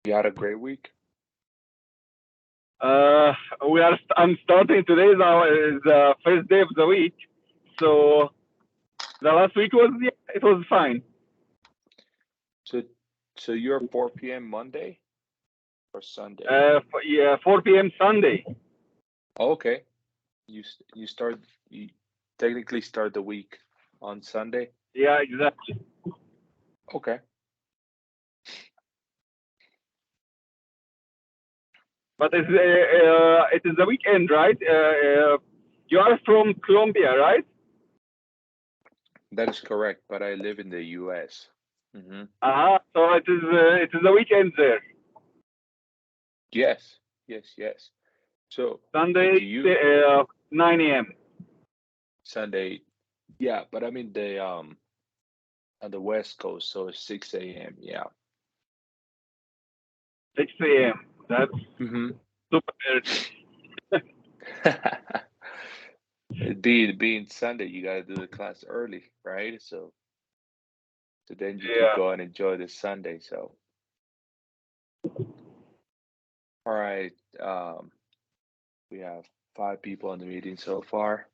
You had a great week? Uh, I'm starting today now is the first day of the week. So the last week was, yeah, it was fine. So, so you're 4 p.m. Monday or Sunday? Yeah, 4 p.m. Sunday. Okay. You start you technically start the week on Sunday. Yeah, exactly. Okay. But it is the weekend, right? You are from Colombia, right? That is correct, but I live in the US. Mm-hmm. So it is the weekend there. Yes, yes, yes. So, Sunday, do you 9 a.m. Sunday? Yeah, but I'm in the on the West Coast, so it's 6 a.m. Yeah. 6 a.m. That's Mm-hmm. super early. Being Sunday, you gotta do the class early, right? So then you could Yeah. go and enjoy the Sunday. So, all right. We have 5 people in the meeting so far.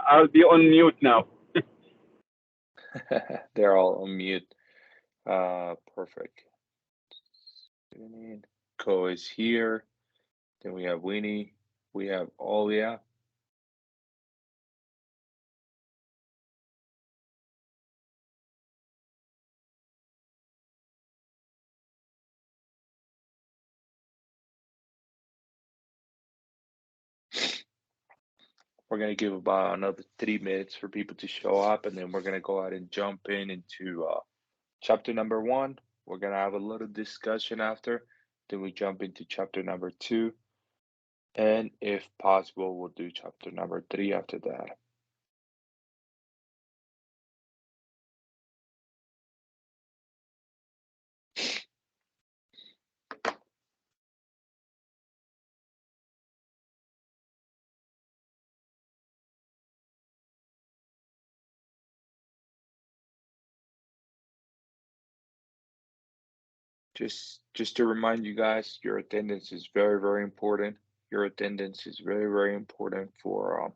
I'll be on mute now. They're all on mute. Perfect. Ko is here. Then we have Winnie. We have Olia. We're gonna give about another 3 minutes for people to show up, and then we're gonna go ahead and jump into chapter number 1. We're gonna have a little discussion after. Then we jump into chapter number 2, and if possible, we'll do chapter number 3 after that. Just to remind you guys, your attendance is very, very important. Your attendance is very, very important for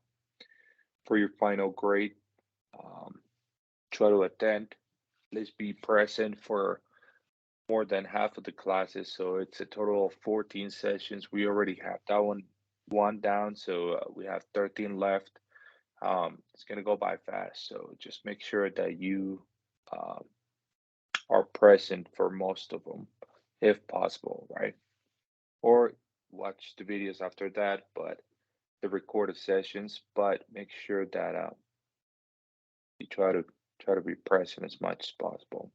your final grade. Um, Try to attend. Let's be present for more than half of the classes. So it's a total of 14 sessions. We already have that one down, so we have 13 left. It's gonna go by fast. So just make sure that you um, are present for most of them, if possible, right? Or watch the videos after that, but the recorded sessions. But make sure that you try to be present as much as possible.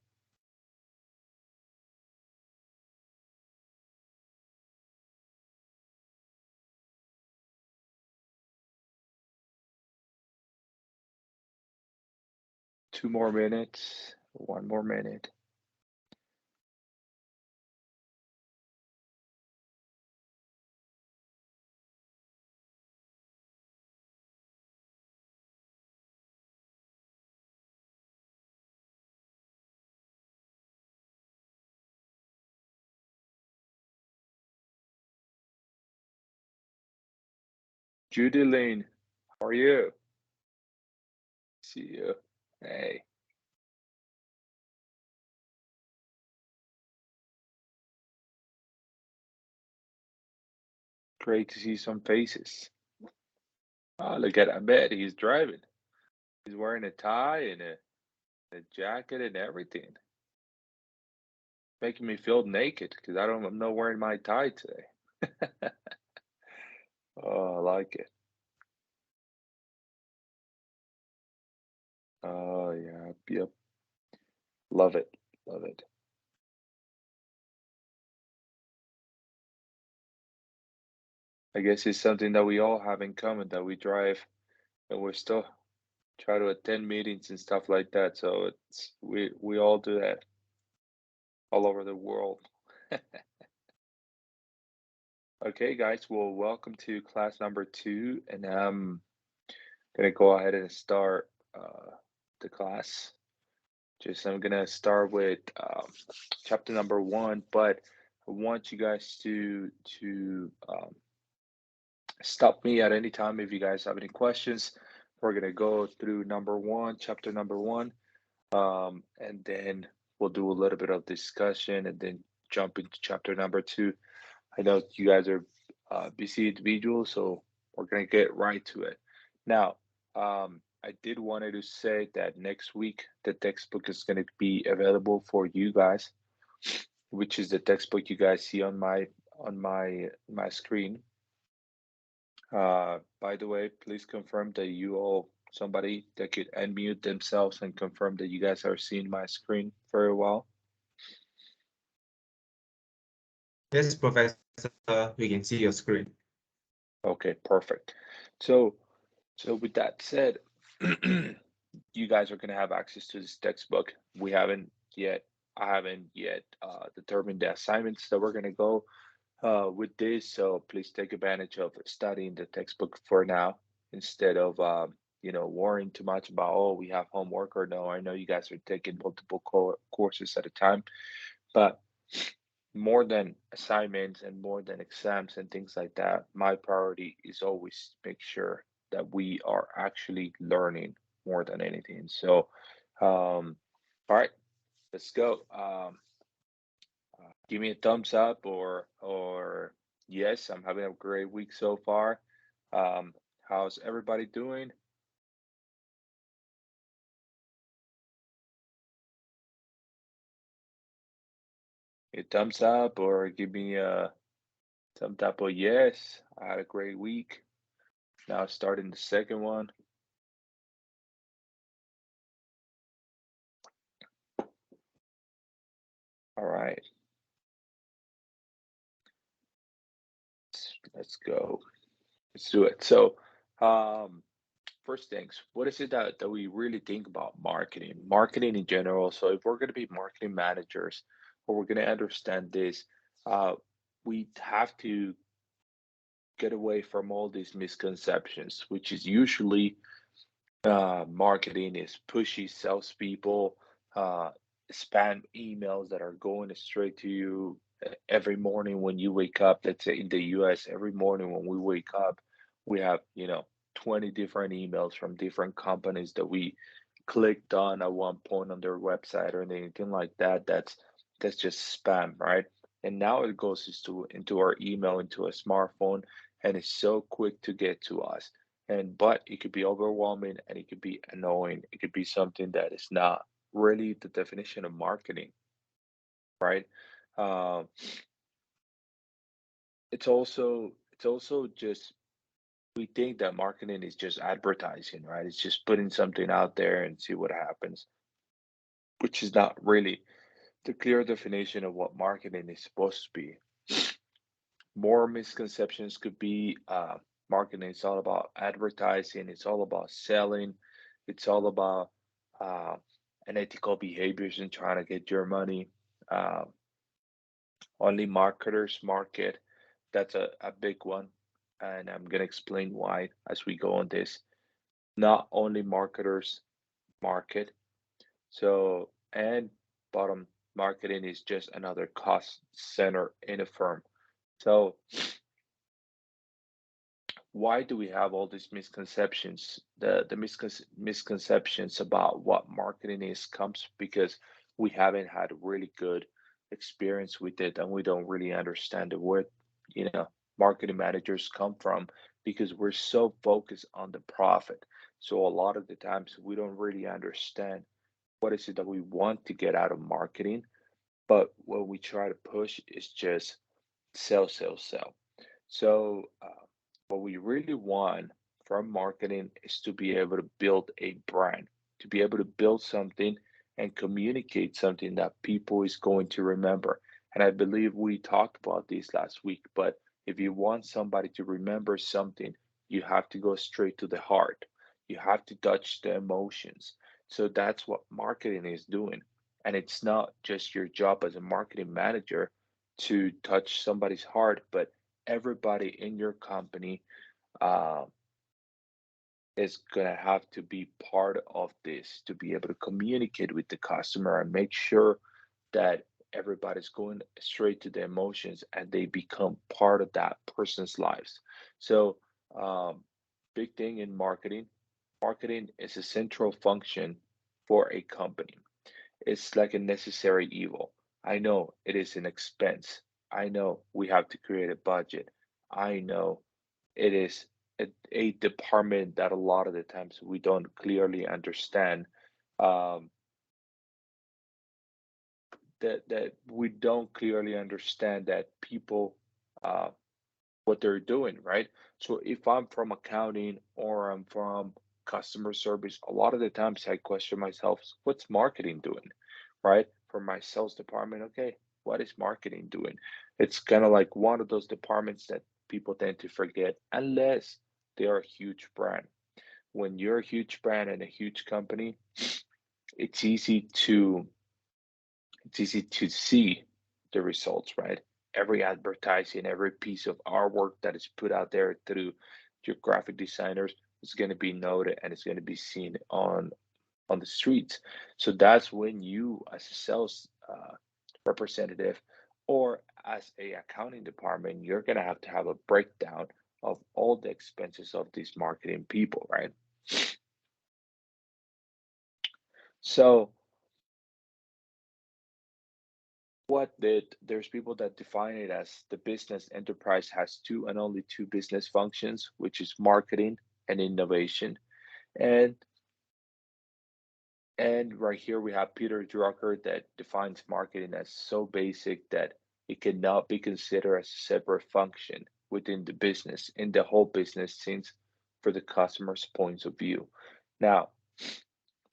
2 more minutes. 1 more minute. Judy Lane, how are you? See you. Hey, great to see some faces. Oh, look at Ahmed. He's driving. He's wearing a tie and a jacket and everything. Making me feel naked because I'm not wearing my tie today. Oh, I like it. Oh, yeah. Yep. Love it. Love it. I guess it's something that we all have in common that we drive and we're still try to attend meetings and stuff like that. So we all do that all over the world. Okay, guys. Well, welcome to class number 2, and I'm gonna go ahead and start the class. I'm gonna start with chapter number 1, but I want you guys to stop me at any time if you guys have any questions. We're gonna go through number 1, chapter number 1, and then we'll do a little bit of discussion and then jump into chapter number 2. I know you guys are busy individuals, so we're gonna get right to it. Now, I did wanted to say that next week the textbook is gonna be available for you guys, which is the textbook you guys see on my screen. By the way, please confirm that you all somebody that could unmute themselves and confirm that you guys are seeing my screen very well. Yes, Professor, we can see your screen. Okay, perfect. So with that said, you guys are going to have access to this textbook. I haven't yet determined the assignments that we're going to go with this. So please take advantage of studying the textbook for now instead of, worrying too much about, oh, we have homework or no. I know you guys are taking multiple courses at a time, but more than assignments and more than exams and things like that, my priority is always make sure that we are actually learning more than anything. So, all right, let's go. Give me a thumbs up or yes, I'm having a great week so far. Um, how's everybody doing? A thumbs up or give me some type of yes. I had a great week. Now starting the second one. All right, let's go. Let's do it. So, um, first things, what is it that we really think about marketing? Marketing in general. So, if we're going to be marketing managers, or we're going to understand this, uh, we have to get away from all these misconceptions, which is usually marketing is pushy salespeople, uh, spam emails that are going straight to you every morning when you wake up. Let's say in the US, every morning when we wake up, we have, 20 different emails from different companies that we clicked on at one point on their website or anything like that. That's just spam, right? And now it goes into our email, into a smartphone, and it's so quick to get to us. And but it could be overwhelming and it could be annoying. It could be something that is not really the definition of marketing, right? Um, it's also just we think that marketing is just advertising, right? It's just putting something out there and see what happens, which is not really the clear definition of what marketing is supposed to be. More misconceptions could be marketing is all about advertising, it's all about selling, it's all about uh, unethical behaviors and trying to get your money. Uh, Only marketers market. That's a big one. And I'm going to explain why as we go on this. Not only marketers market. So, and bottom, marketing is just another cost center in a firm. So, why do we have all these misconceptions? The misconceptions about what marketing is comes because we haven't had really good experience with it and we don't really understand where, marketing managers come from because we're so focused on the profit. So a lot of the times we don't really understand what is it that we want to get out of marketing, but what we try to push is just sell, sell, sell. So, what we really want from marketing is to be able to build a brand, to be able to build something and communicate something that people is going to remember. And I believe we talked about this last week, but if you want somebody to remember something, you have to go straight to the heart. You have to touch the emotions. So that's what marketing is doing. And it's not just your job as a marketing manager to touch somebody's heart, but everybody in your company uh, is going to have to be part of this to be able to communicate with the customer and make sure that everybody's going straight to the emotions and they become part of that person's lives. So, big thing in marketing, marketing is a central function for a company. It's like a necessary evil. I know it is an expense. I know we have to create a budget. I know it is a department that a lot of the times we don't clearly understand. Um, that we don't clearly understand that people uh, what they're doing, right? So if I'm from accounting or I'm from customer service, a lot of the times I question myself, what's marketing doing, right? For my sales department, okay, what is marketing doing? It's kind of like one of those departments that people tend to forget unless they are a huge brand. When you're a huge brand and a huge company, it's easy to it's easy to see the results, right? Every advertising, every piece of artwork that is put out there through your graphic designers is going to be noted and it's going to be seen on the streets. So that's when you, as a sales representative or as a accounting department, you're going to have a breakdown of all the expenses of these marketing people, right? So there's people that define it as the business enterprise has two and only two business functions, which is marketing and innovation. And and right here we have Peter Drucker that defines marketing as so basic that it cannot be considered as a separate function within the business, in the whole business since for the customer's points of view. Now,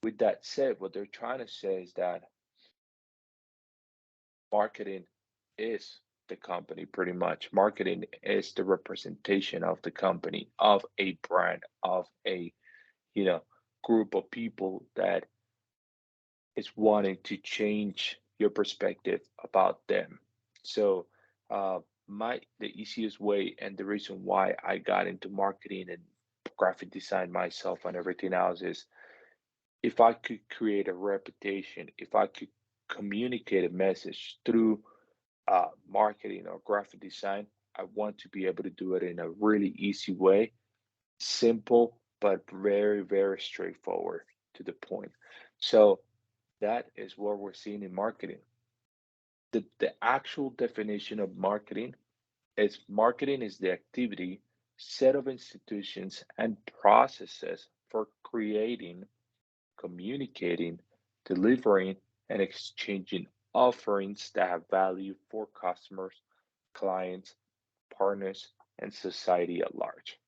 with that said, what they're trying to say is that marketing is the company pretty much. Marketing is the representation of the company, of a brand, of a, you know, group of people that is wanting to change your perspective about them. So, my the easiest way and the reason why I got into marketing and graphic design myself and everything else is if I could create a reputation, if I could communicate a message through marketing or graphic design, I want to be able to do it in a really easy way, simple, but very, very straightforward to the point. So that is what we're seeing in marketing. The actual definition of marketing is the activity, set of institutions and processes for creating, communicating, delivering, and exchanging offerings that have value for customers, clients, partners, and society at large.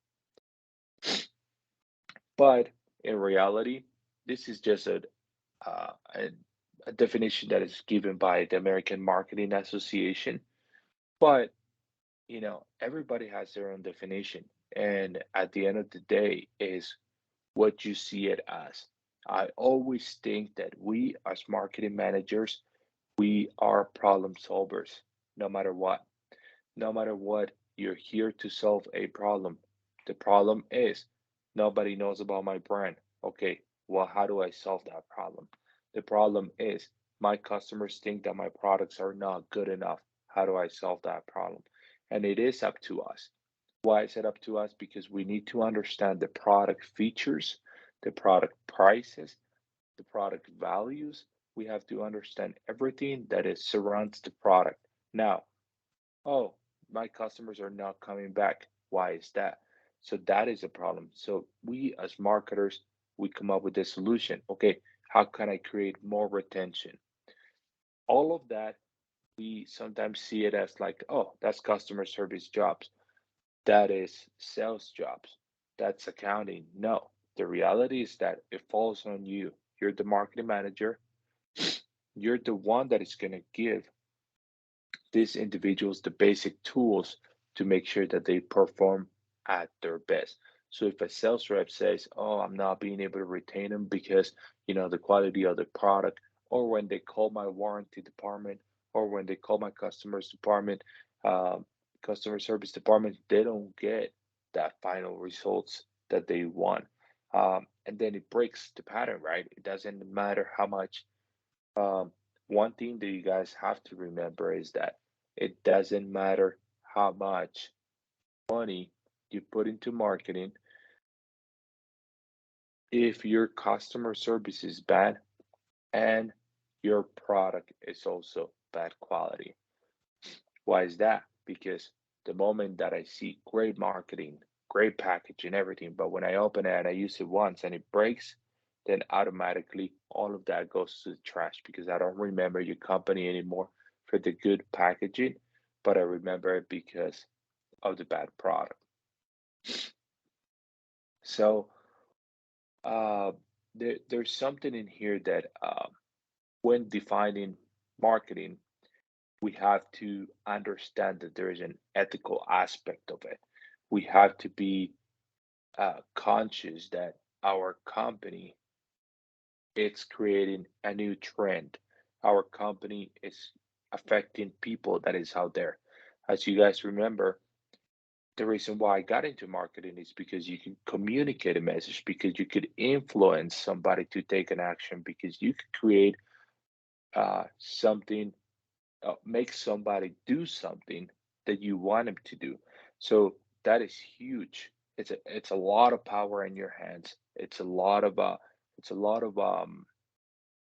But in reality, this is just uh, a, a definition that is given by the American Marketing Association. But everybody has their own definition, and at the end of the day, is what you see it as. I always think that we, as marketing managers, we are problem solvers, no matter what. No matter what, you're here to solve a problem. The problem is nobody knows about my brand. Okay, well, how do I solve that problem? The problem is my customers think that my products are not good enough. How do I solve that problem? And it is up to us. Why is it up to us? Because we need to understand the product features, the product prices, the product values. We have to understand everything that is surrounds the product. Now, oh, my customers are not coming back. Why is that? So that is a problem. So we as marketers, we come up with a solution. Okay, how can I create more retention? All of that, we sometimes see it as like, oh, that's customer service jobs. That is sales jobs. That's accounting. No, the reality is that it falls on you. You're the marketing manager. You're the one that is going to give these individuals the basic tools to make sure that they perform at their best. So if a sales rep says, "Oh, I'm not being able to retain them because the quality of the product," or when they call my warranty department, or when they call my customers department, customer service department, they don't get that final results that they want. and then it breaks the pattern, right? It doesn't matter how much. One thing that you guys have to remember is that it doesn't matter how much money you put into marketing if your customer service is bad and your product is also bad quality. Why is that? Because the moment that I see great marketing, great packaging, everything, but when I open it and I use it once and it breaks, then automatically all of that goes to the trash because I don't remember your company anymore for the good packaging, but I remember it because of the bad product. So uh, there's something in here that when defining marketing, we have to understand that there is an ethical aspect of it. We have to be conscious that our company it's creating a new trend. Our company is affecting people that is out there. As you guys remember, the reason why I got into marketing is because you can communicate a message, because you could influence somebody to take an action, because you could create something make somebody do something that you want them to do. So that is huge. It's a lot of power in your hands. It's a lot of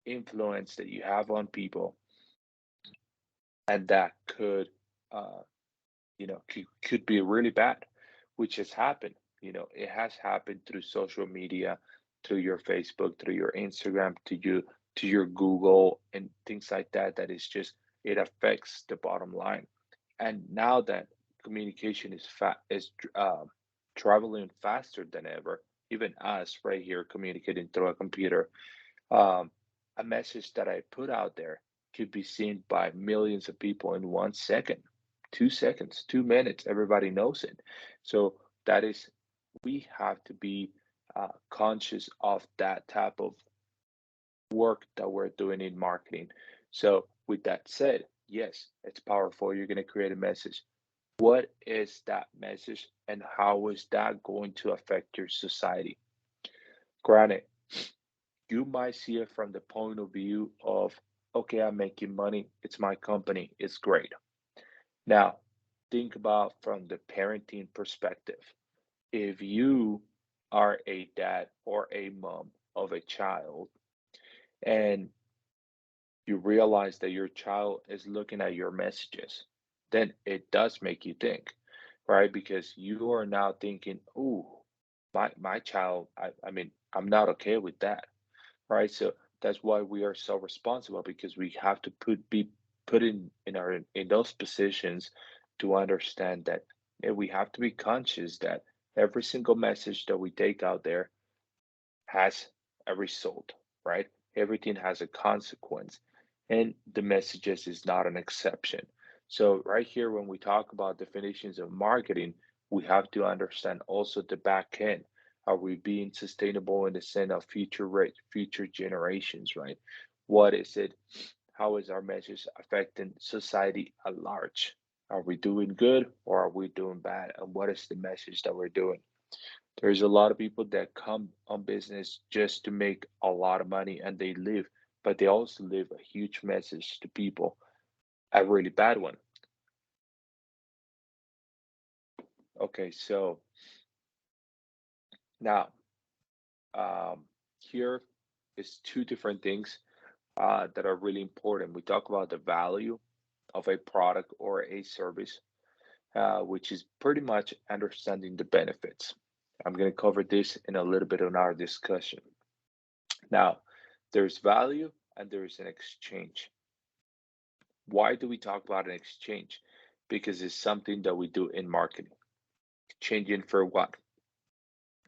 influence that you have on people, and that could uh, could be really bad, which has happened. It has happened through social media, through your Facebook, through your Instagram, to your Google and things like that. That is just it affects the bottom line. And now that communication is traveling faster than ever, even us right here communicating through a computer, um, a message that I put out there could be seen by millions of people in 1 second, 2 seconds, 2 minutes. Everybody knows it. So that is, we have to be conscious of that type of work that we're doing in marketing. So, with that said, yes, it's powerful. You're going to create a message. What is that message, and how is that going to affect your society? Granted, you might see it from the point of view of, okay, I'm making money, it's my company, it's great. Now, think about from the parenting perspective. If you are a dad or a mom of a child and you realize that your child is looking at your messages, then it does make you think, right? Because you are now thinking, oh, my child, I mean, I'm not okay with that, right? So that's why we are so responsible, because we have to be put in those positions to understand that we have to be conscious that every single message that we take out there has a result, right? Everything has a consequence, and the messages is not an exception. So right here, when we talk about definitions of marketing, we have to understand also the back end. Are we being sustainable in the sense of future generations, right? What is it? How is our message affecting society at large? Are we doing good or are we doing bad? And what is the message that we're doing? There's a lot of people that come on business just to make a lot of money and they live, but they also leave a huge message to people, a really bad one. Okay, so now here is two different things that are really important. We talk about the value of a product or a service, which is pretty much understanding the benefits. I'm going to cover this in a little bit in our discussion. Now, there's value and there's an exchange. Why do we talk about an exchange? Because it's something that we do in marketing. Exchanging for what?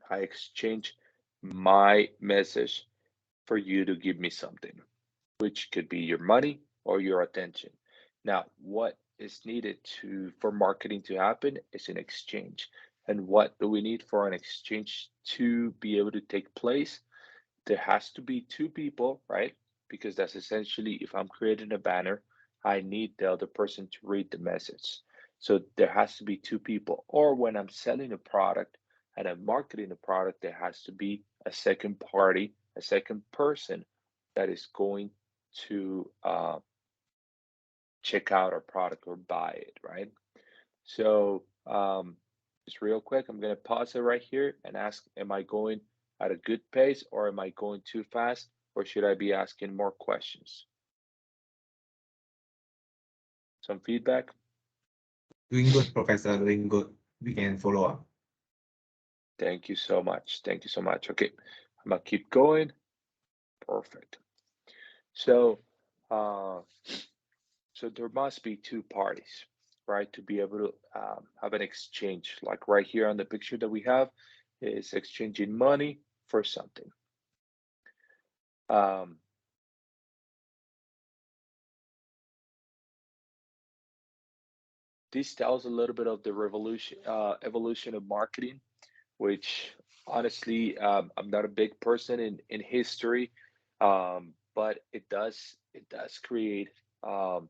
I exchange my message for you to give me something, which could be your money or your attention. Now, what is needed for marketing to happen is an exchange. And what do we need for an exchange to be able to take place? There has to be two people, right? Because that's essentially, if I'm creating a banner, I need the other person to read the message. So there has to be two people. Or when I'm selling a product and I'm marketing a product, there has to be a second party, a second person that is going to check out our product or buy it, right? So just real quick, I'm going to pause it right here and ask, am I going at a good pace or am I going too fast or should I be asking more questions? Some feedback? Doing good, Professor. Doing good. We can follow up. Thank you so much. Thank you so much. Okay, I'm gonna keep going. Perfect. So, uh, so there must be two parties, right, to be able to have an exchange. Like right here on the picture that we have is exchanging money for something. Um, this tells a little bit of the evolution of marketing, which honestly, I'm not a big person in history, but it does create um,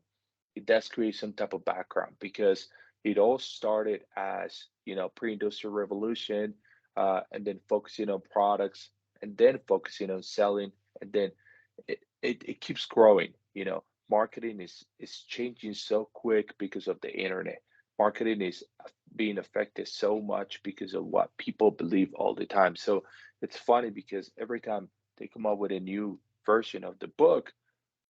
it does create some type of background because it all started as pre-industrial revolution, and then focusing on products, and then focusing on selling, and then it keeps growing. Marketing is changing so quick because of the internet. Marketing is being affected so much because of what people believe all the time. So it's funny because every time they come up with a new version of the book,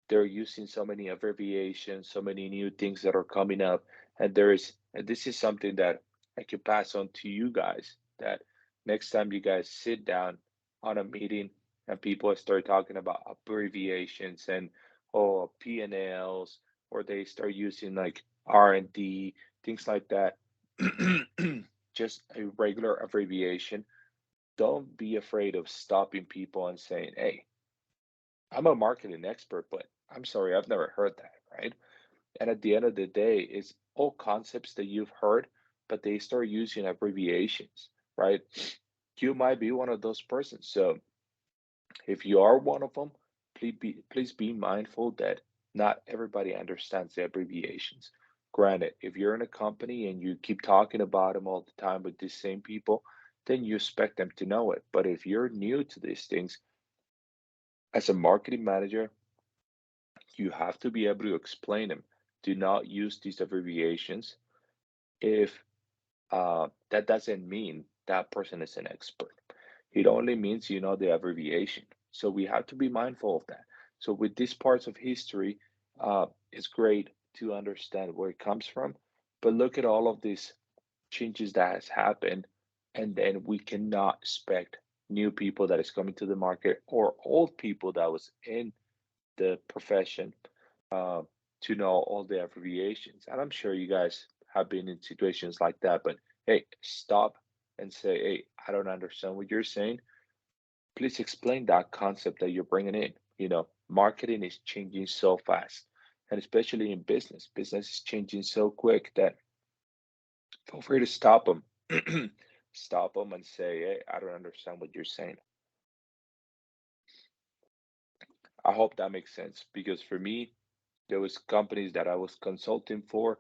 they're using so many abbreviations, so many new things that are coming up. And this is something that I could pass on to you guys, that next time you guys sit down on a meeting and people start talking about abbreviations and P&Ls, or they start using like R&D, things like that, just a regular abbreviation, don't be afraid of stopping people and saying, hey, I'm a marketing expert, but I'm sorry, I've never heard that, right? And at the end of the day, it's all concepts that you've heard, but they start using abbreviations, right? You might be one of those persons. So if you are one of them, please be mindful that not everybody understands the abbreviations. Granted, if you're in a company and you keep talking about them all the time with these same people, then you expect them to know it. But if you're new to these things, as a marketing manager, you have to be able to explain them. Do not use these abbreviations if that doesn't mean that person is an expert. It only means you know the abbreviation. So we have to be mindful of that. So with these parts of history, it's great to understand where it comes from, but look at all of these changes that has happened, and then we cannot expect new people that is coming to the market or old people that was in the profession uh, to know all the abbreviations. And I'm sure you guys have been in situations like that, but hey, stop and say, hey, I don't understand what you're saying. Please explain that concept that you're bringing in. Marketing is changing so fast, and especially in business, business is changing so quick that feel free to stop them. Stop them and say, hey, I don't understand what you're saying. I hope that makes sense because for me, there was companies that I was consulting for,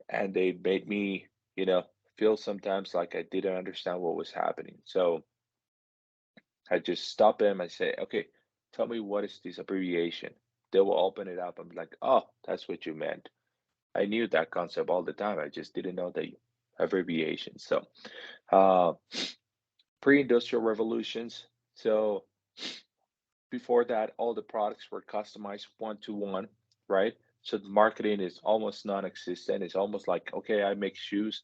and they made me, you know, feel sometimes like I didn't understand what was happening. So I just stop them and say, okay, tell me what is this abbreviation? They will open it up. I'm like, oh, that's what you meant. I knew that concept all the time. I just didn't know the abbreviation. So uh, pre-industrial revolutions. So before that, all the products were customized one to one, right? So the marketing is almost non-existent. It's almost like, okay, I make shoes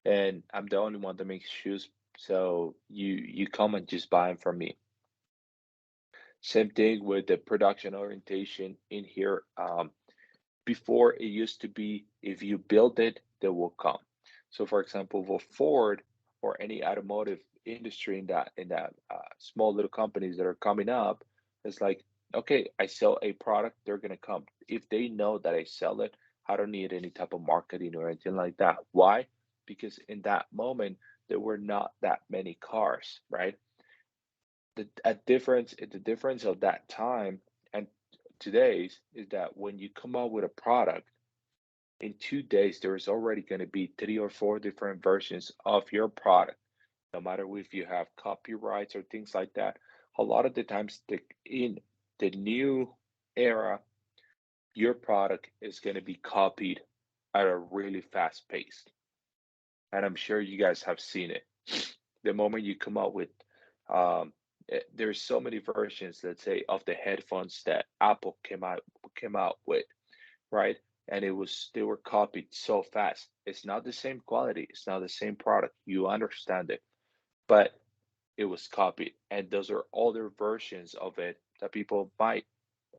and I'm the only one that makes shoes. So you come and just buy them from me. Same thing with the production orientation in here. Before it used to be, if you build it, they will come. So for example, for Ford or any automotive industry in that small little companies that are coming up, it's like, okay, I sell a product, they're gonna come. If they know that I sell it, I don't need any type of marketing or anything like that. Why? Because in that moment there were not that many cars, right? The difference of that time and today's is that when you come out with a product in 2 days, there is already going to be 3 or 4 different versions of your product. no matter if you have copyrights or things like that. A lot of the times, in the new era, your product is going to be copied at a really fast pace. And I'm sure you guys have seen it. The moment you come out with, there's so many versions, let's say, of the headphones that Apple came out with, right? And they were copied so fast. It's not the same quality. It's not the same product. You understand it, but it was copied, and those are older versions of it that people might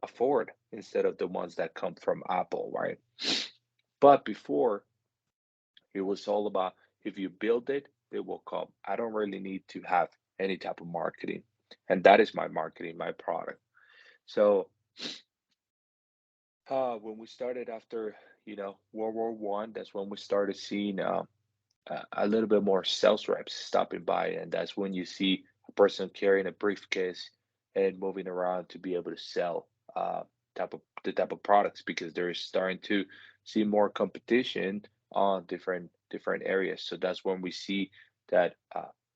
afford instead of the ones that come from Apple, right? But before, it was all about if you build it, they will come. I don't really need to have any type of marketing. And that is my marketing, my product. So when we started after, World War I, that's when we started seeing a little bit more sales reps stopping by. And that's when you see a person carrying a briefcase and moving around to be able to sell the type of products, because they're starting to see more competition on different areas. So that's when we see that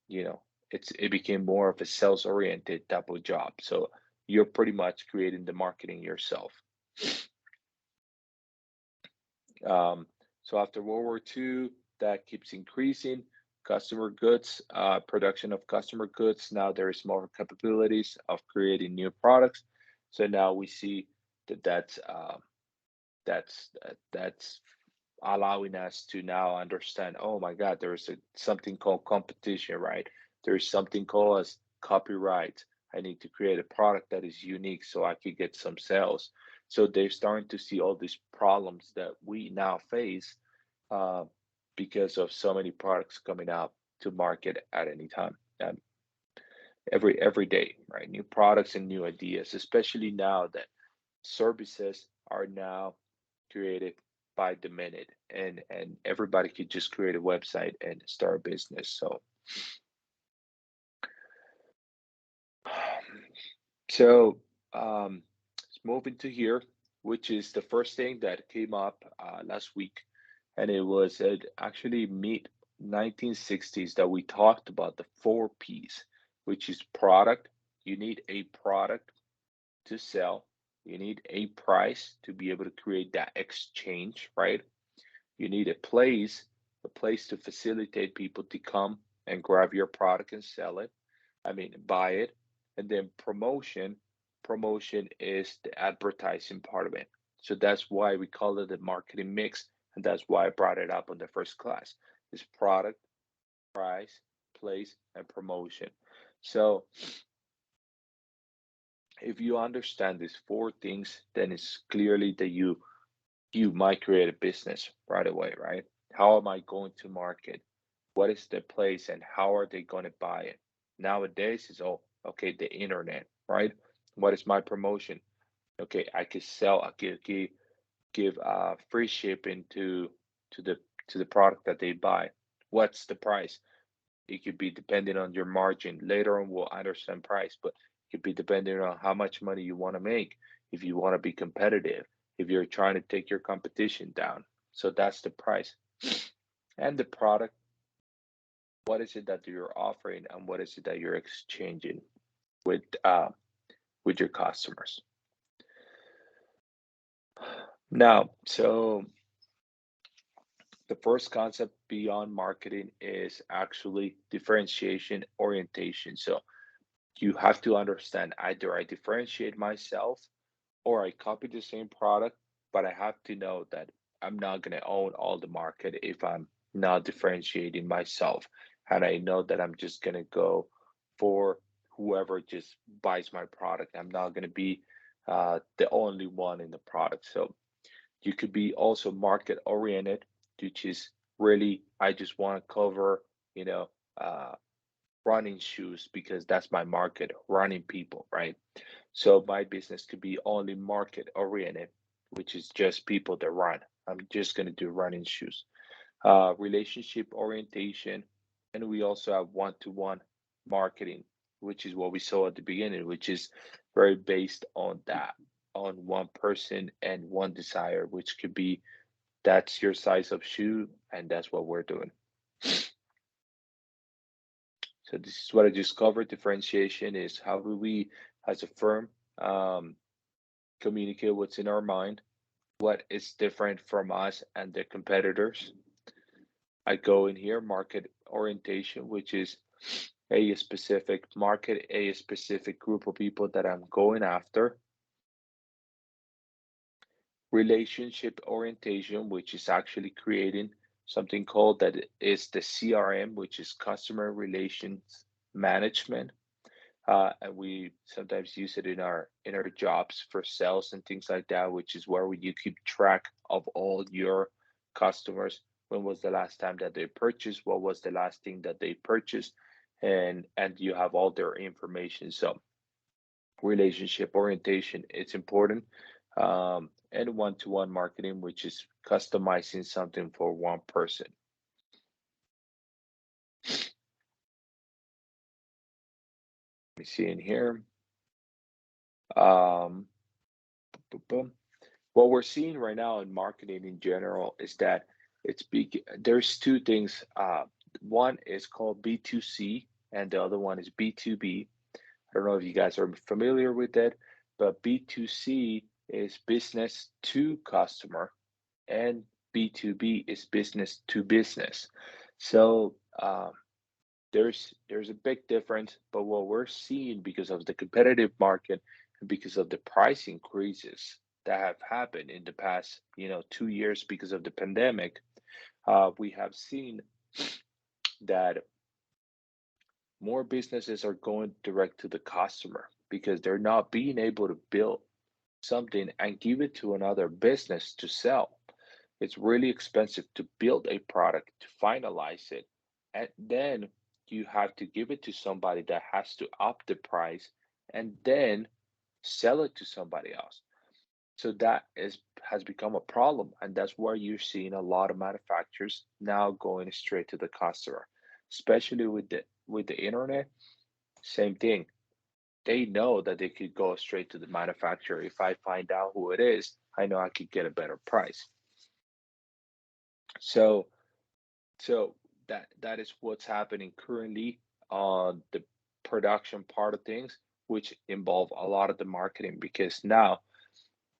you know it became more of a sales oriented type of job. So you're pretty much creating the marketing yourself. Um, so after World War II, that keeps increasing. Customer goods, production of customer goods. Now there is more capabilities of creating new products. So now we see that that's allowing us to now understand. Oh my God, there's something called competition, right? There's something called as copyright. I need to create a product that is unique so I could get some sales. So they're starting to see all these problems that we now face uh, because of so many products coming out to market at any time. Every day, right? New products and new ideas, especially now that services are now created by the minute, and everybody could just create a website and start a business. So let's move into here, which is the first thing that came up last week, and it was actually mid 1960s that we talked about the 4 Ps, which is product. You need a product to sell. You need a price to be able to create that exchange, right? You need a place to facilitate people to come and grab your product and sell it. I mean, buy it. And then promotion. Promotion is the advertising part of it. So that's why we call it the marketing mix. And that's why I brought it up on the first class. Is product, price, place, and promotion. So if you understand these 4 things, then it's clearly that you might create a business right away, right? How am I going to market? What is the place and how are they going to buy it? Nowadays is all okay, the internet, right? What is my promotion? Okay, I could sell, I could give free shipping to the to the product that they buy. What's the price? It could be depending on your margin. Later on, we'll understand price, but it could be depending on how much money you want to make, if you want to be competitive, if you're trying to take your competition down. So that's the price. And the product, what is it that you're offering and what is it that you're exchanging with with your customers. Now, so the first concept beyond marketing is actually differentiation orientation. So you have to understand either I differentiate myself or I copy the same product, but I have to know that I'm not going to own all the market if I'm not differentiating myself. And I know that I'm just going to go for whoever just buys my product. I'm not going to be the only one in the product. So you could be also market oriented, which is really, I just want to cover, you know, uh, running shoes because that's my market, running people, right? So my business could be only market oriented, which is just people that run. I'm just going to do running shoes. Relationship orientation, and we also have one-to-one marketing, which is what we saw at the beginning, which is very based on that, on one person and one desire, which could be that's your size of shoe, and that's what we're doing. So this is what I just covered. Differentiation is how do we, as a firm, communicate what's in our mind, what is different from us and the competitors. I go in here, market orientation, which is a specific market, a specific group of people that I'm going after. Relationship orientation, which is actually creating something called that is the CRM, which is customer relations management. And we sometimes use it in our jobs for sales and things like that, which is where you keep track of all your customers. When was the last time that they purchased? What was the last thing that they purchased? And you have all their information. So relationship orientation, it's important. And one-to-one marketing, which is customizing something for one person. Let me see in here. What we're seeing right now in marketing in general is that there's two things. One is called B2C and the other one is B2B. I don't know if you guys are familiar with that, but B2C is business to customer and B2B is business to business. So there's a big difference, but what we're seeing because of the competitive market and because of the price increases that have happened in the past 2 years because of the pandemic, we have seen that more businesses are going direct to the customer because they're not being able to build something and give it to another business to sell. It's really expensive to build a product, to finalize it, and then you have to give it to somebody that has to up the price and then sell it to somebody else. So that has become a problem, and that's where you're seeing a lot of manufacturers now going straight to the customer, especially with the internet. Same thing. They know that they could go straight to the manufacturer. If I find out who it is, I know I could get a better price. So that is what's happening currently on the production part of things, which involve a lot of the marketing because now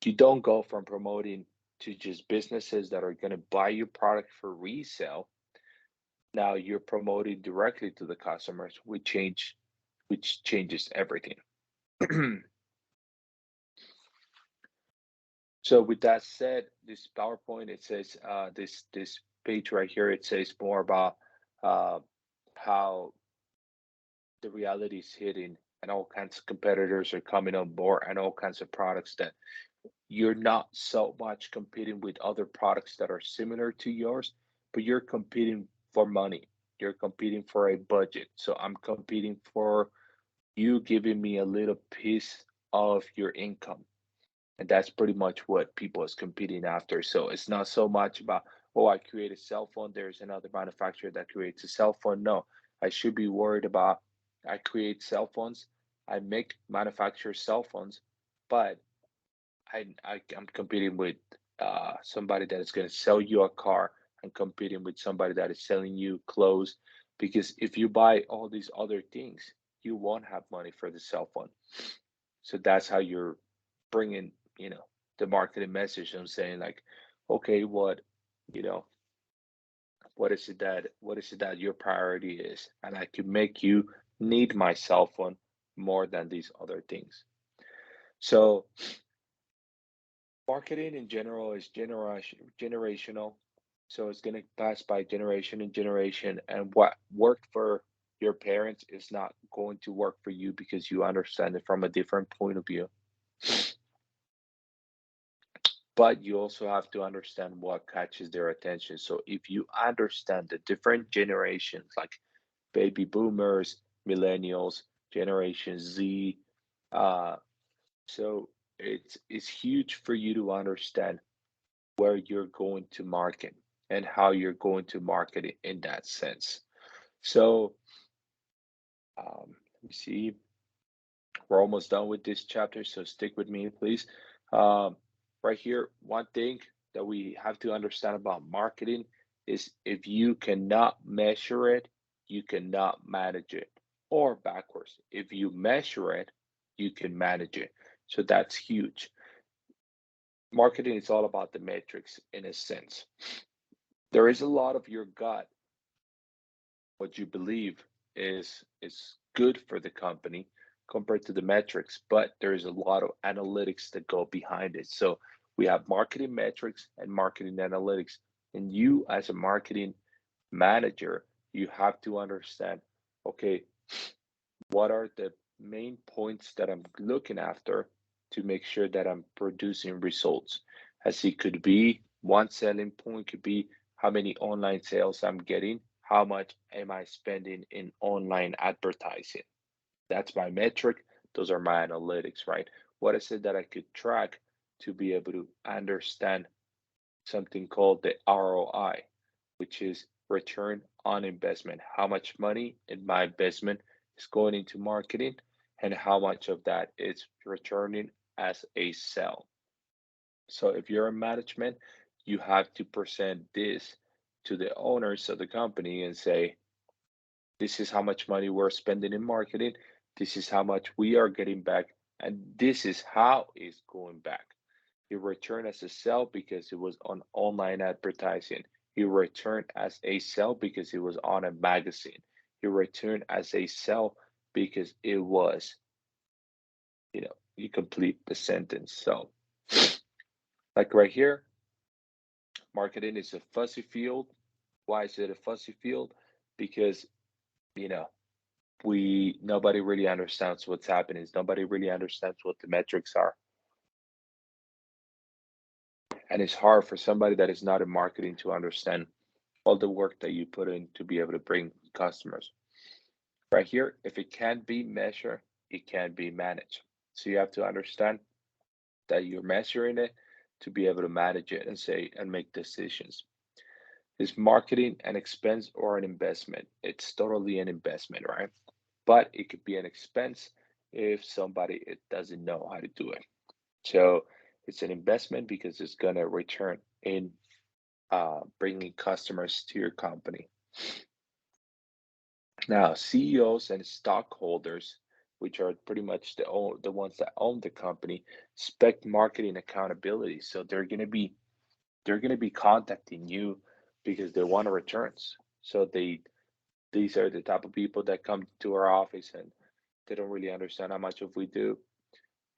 you don't go from promoting to just businesses that are going to buy your product for resale. Now you're promoting directly to the customers, which changes everything. So with that said, this PowerPoint, it says this page right here, it says more about how the reality is hitting and all kinds of competitors are coming on board and all kinds of products that you're not so much competing with other products that are similar to yours, but you're competing for money. You're competing for a budget. So I'm competing for you giving me a little piece of your income. And that's pretty much what people is competing after. So it's not so much about, oh, I create a cell phone, there's another manufacturer that creates a cell phone. No, I should be worried about I create cell phones, I make manufacture cell phones, but I'm competing with somebody that is going to sell you a car. I'm competing with somebody that is selling you clothes. Because if you buy all these other things, you won't have money for the cell phone. So that's how you're bringing, the marketing message. I'm saying like, okay, you know, what is it that your priority is, and I can make you need my cell phone more than these other things. So marketing in general is generational. So it's going to pass by generation and generation. And what worked for your parents is not going to work for you because you understand it from a different point of view. But you also have to understand what catches their attention. So if you understand the different generations, like baby boomers, millennials, Generation Z, uh, so it's huge for you to understand where you're going to market and how you're going to market it in that sense. So let me see. We're almost done with this chapter, so stick with me, please. Right here, one thing that we have to understand about marketing is if you cannot measure it, you cannot manage it. or backwards. If you measure it, you can manage it. So that's huge. Marketing is all about the metrics in a sense. There is a lot of your gut, what you believe is good for the company compared to the metrics, but there is a lot of analytics that go behind it. So we have marketing metrics and marketing analytics. And you as a marketing manager, you have to understand, okay, what are the main points that I'm looking after to make sure that I'm producing results? As it could be, one selling point could be how many online sales I'm getting, how much am I spending in online advertising? That's my metric. Those are my analytics, right? What is it that I could track to be able to understand something called the ROI, which is return on investment. How much money in my investment is going into marketing and how much of that is returning as a sell. So if you're in management, you have to present this to the owners of the company and say, this is how much money we're spending in marketing, this is how much we are getting back, and this is how it's going back. You return as a sell because it was on online advertising. You return as a sell because it was on a magazine. You return as a sell because it was, you complete the sentence. So, like right here, marketing is a fuzzy field. Why is it a fuzzy field? Because, you know, nobody really understands what's happening. Nobody really understands what the metrics are. And it's hard for somebody that is not in marketing to understand all the work that you put in to be able to bring customers. Right here, if it can't be measured, it can't be managed. So you have to understand that you're measuring it to be able to manage it and say and make decisions. Is marketing an expense or an investment? It's totally an investment, right? But it could be an expense if somebody it doesn't know how to do it. So it's an investment because it's going to return in bringing customers to your company. Now, CEOs and stockholders, which are pretty much the ones that own the company, expect marketing accountability. So they're gonna be contacting you because they want returns. So these are the type of people that come to our office and they don't really understand how much of we do,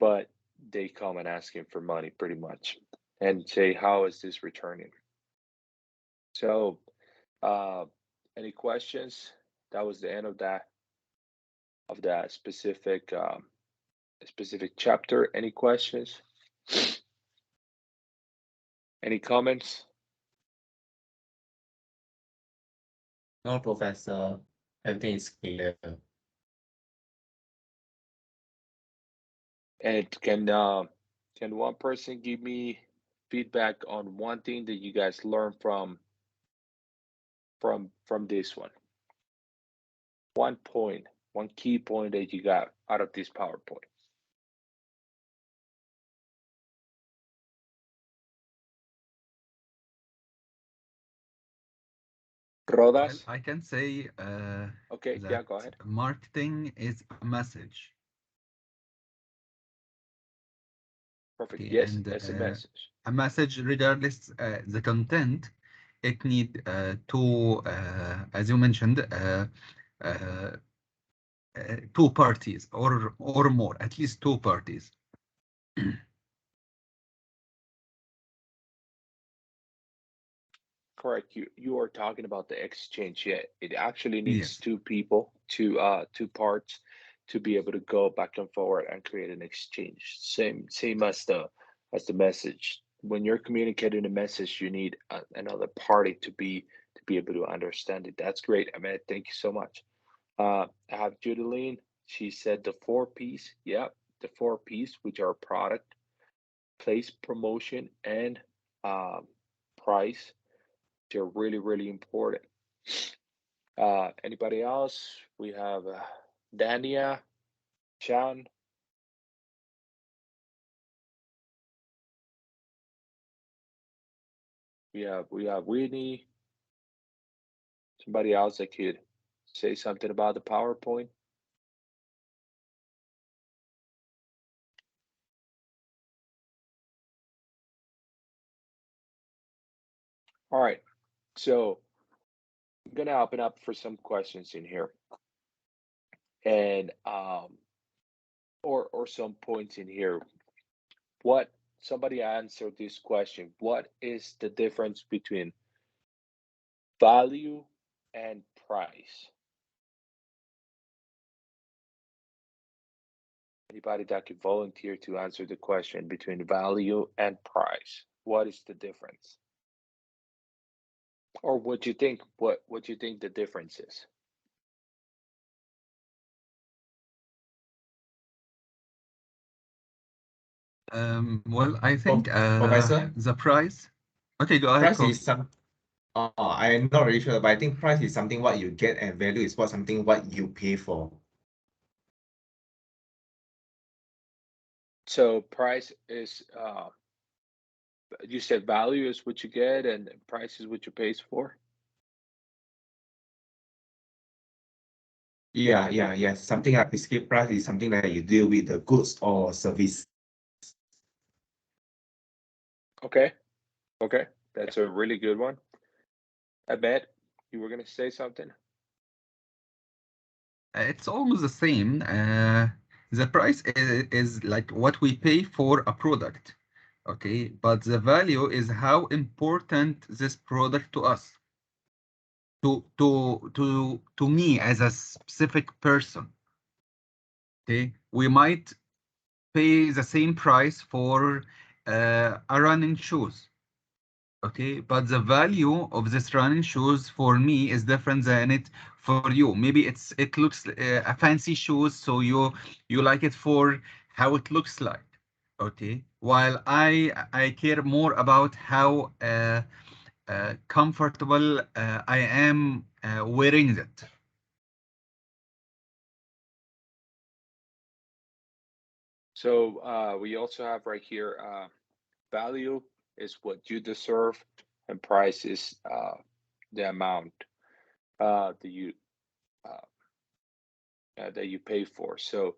but they come and asking for money pretty much and say, how is this returning? So, uh, any questions? That was the end of that specific chapter. Any questions? Any comments? No, Professor. Everything is clear. And can one person give me feedback on one thing that you guys learned from this one? One point, one key point that you got out of this PowerPoint. Well, Rodas? I can say Okay, yeah, that go ahead. marketing is a message. Perfect. Okay, Yes, and it's a message. a message, regardless the content, it need two, as you mentioned, uh, two parties or more, at least two parties. Correct. You are talking about the exchange. Yeah, it actually needs Yes. two people, two parts to be able to go back and forward and create an exchange. Same as the message. When you're communicating a message, you need another party to be able to understand it. That's great, Ahmed. Thank you so much. I have Judeline. She said the four P's. Yeah, the four P's, which are product, place, promotion, and price. They're really, really important. Anybody else? We have Dania, Chan. We have Whitney. Somebody else that could say something about the PowerPoint. All right, so I'm gonna open up for some questions in here, and or some points in here. What somebody answered this question? What is the difference between value and price? Anybody that could volunteer to answer the question between value and price? What is the difference? Or what you think? What you think the difference is? Well, I think Professor, the price. Okay, go ahead, price Prof. is some. I'm not really sure, but I think price is something what you get and value is something what you pay for. So price is you said value is what you get and price is what you pay for. Yes. Something like basically price is something that you deal with the goods or service. Okay, okay, that's a really good one. I bet you were gonna say something. It's almost the same. The price is like what we pay for a product, okay? But the value is how important this product to us, to me as a specific person, okay? We might pay the same price for a running shoes, okay, but the value of this running shoes for me is different than it for you. Maybe it looks a fancy shoes, so you like it for how it looks like, okay, while I care more about how comfortable I am wearing it. So we also have right here value is what you deserve, and price is the amount that you pay for. So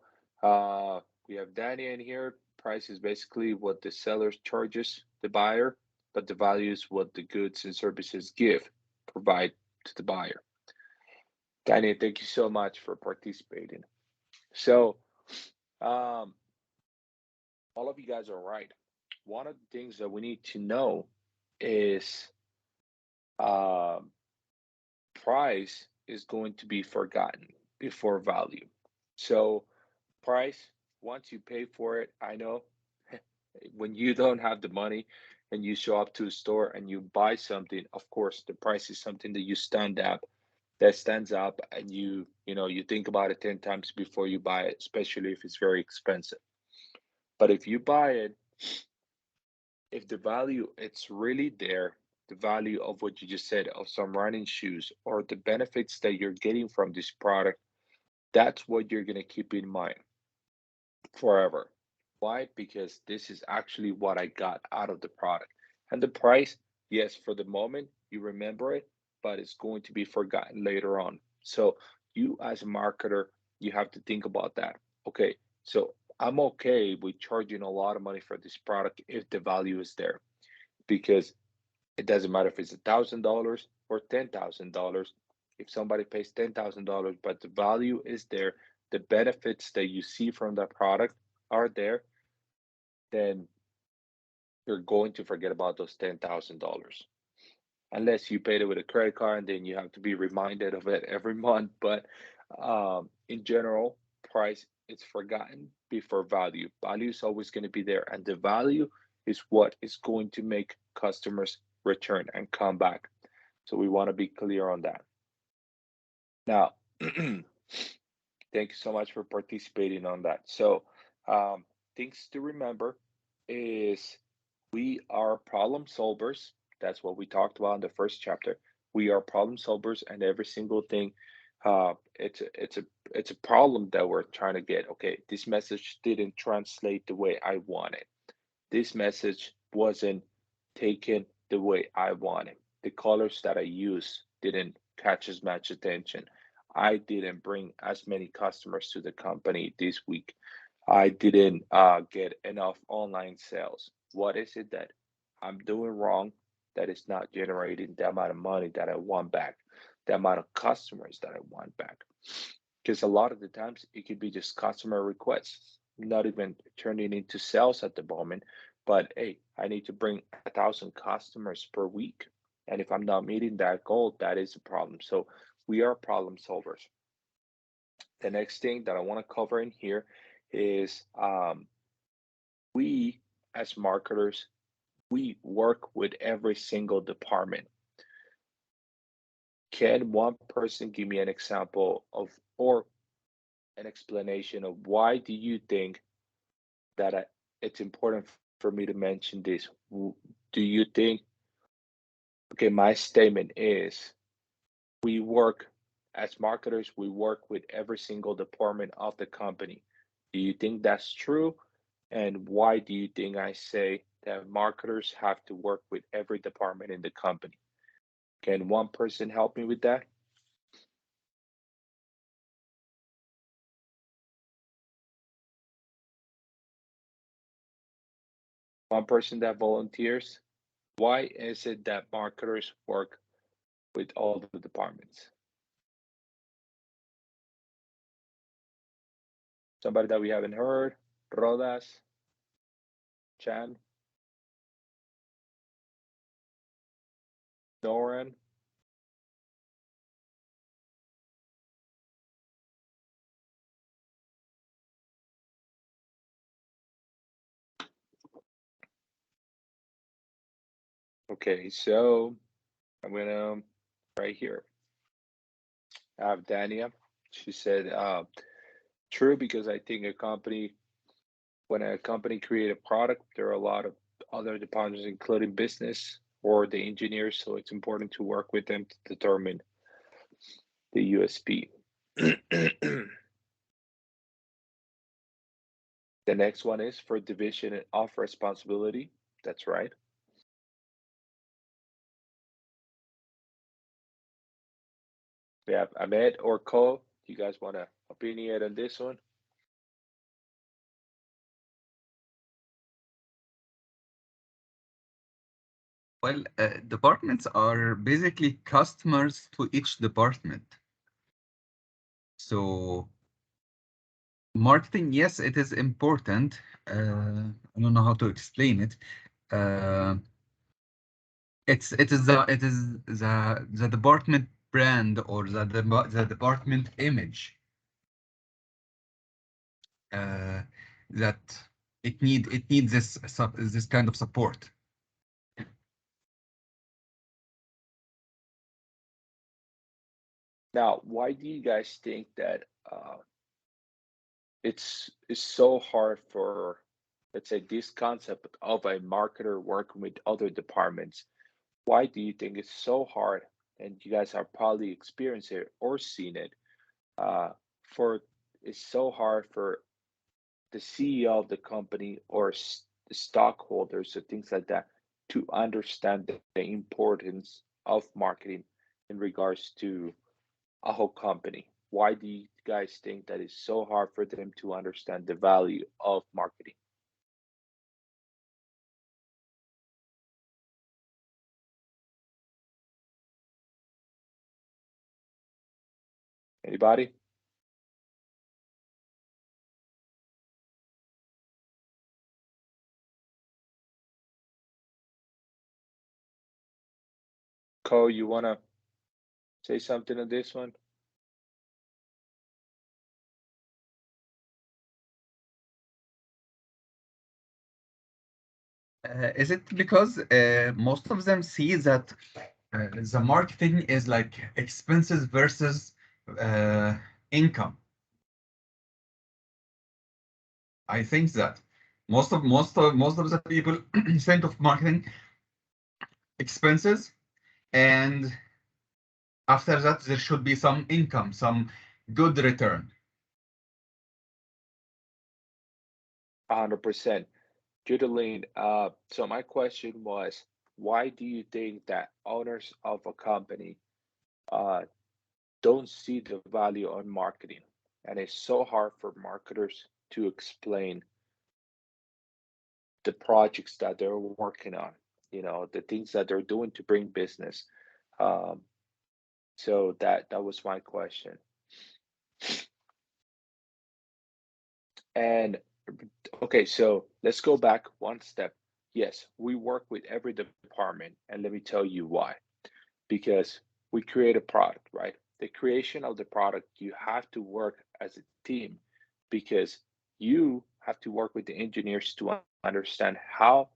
we have Danny in here. Price is basically what the seller charges the buyer, but the value is what the goods and services provide to the buyer. Danny, thank you so much for participating. So um, all of you guys are right. One of the things that we need to know is um, price is going to be forgotten before value. So price, once you pay for it, I know when you don't have the money and you show up to a store and you buy something, of course, the price is something that stands up and you think about it 10 times before you buy it, especially if it's very expensive. But if you buy it, if the value it's really there, the value of what you just said of some running shoes or the benefits that you're getting from this product, that's what you're going to keep in mind forever. Why? Because this is actually what I got out of the product. And the price, yes, for the moment, you remember it, but it's going to be forgotten later on. So, you as a marketer, you have to think about that. Okay, so I'm okay with charging a lot of money for this product if the value is there, because it doesn't matter if it's $1,000 or $10,000. If somebody pays $10,000, but the value is there, the benefits that you see from that product are there, then you're going to forget about those $10,000. Unless you paid it with a credit card and then you have to be reminded of it every month. But in general, price is forgotten before value. Value is always going to be there, and the value is what is going to make customers return and come back. So we want to be clear on that. Now, thank you so much for participating on that. So, things to remember is we are problem solvers. That's what we talked about in the first chapter. We are problem solvers, and every single thing, it's a problem that we're trying to get. Okay, this message didn't translate the way I wanted. This message wasn't taken the way I wanted. The colors that I used didn't catch as much attention. I didn't bring as many customers to the company this week. I didn't get enough online sales. What is it that I'm doing wrong? that is not generating the amount of money that I want back, the amount of customers that I want back. Because a lot of the times it could be just customer requests, not even turning into sales at the moment. But hey, I need to bring 1,000 customers per week. And if I'm not meeting that goal, that is a problem. So we are problem solvers. The next thing that I want to cover in here is we as marketers, we work with every single department. Can one person give me an example of or an explanation of why do you think that it's important for me to mention this? Do you think, okay, my statement is we work as marketers, we work with every single department of the company. Do you think that's true? And why do you think I say that marketers have to work with every department in the company? Can one person help me with that? One person that volunteers. Why is it that marketers work with all the departments? Somebody that we haven't heard, Rodas, Chan, Noran. Okay, so I'm gonna right here. I have Dania. She said, true, because I think when a company create a product, there are a lot of other departments, including business or the engineers. So it's important to work with them to determine the USP. The next one is for division of responsibility. That's right. We have Ahmed or Ko. Do you guys want to opinionate on this one? Well, departments are basically customers to each department. So marketing, yes, it is important. I don't know how to explain it. It is the department brand or the department image that it needs this kind of support. Now, why do you guys think that it's so hard for, let's say, this concept of a marketer working with other departments? Why do you think it's so hard? And you guys have probably experienced it or seen it. For it's so hard for the CEO of the company or the stockholders or things like that to understand the importance of marketing in regards to a whole company. Why do you guys think that it's so hard for them to understand the value of marketing? Anybody? Ko, you wanna say something on this one? Is it because most of them see that the marketing is like expenses versus income? I think that most of the people think of marketing expenses, and after that there should be some income, some good return. 100%. Judeline, so my question was, why do you think that owners of a company don't see the value on marketing? And it's so hard for marketers to explain the projects that they're working on. the things that they're doing to bring business. So that was my question. And okay, so let's go back one step. Yes, we work with every department, and let me tell you why. Because we create a product, right? The creation of the product, you have to work as a team because you have to work with the engineers to understand how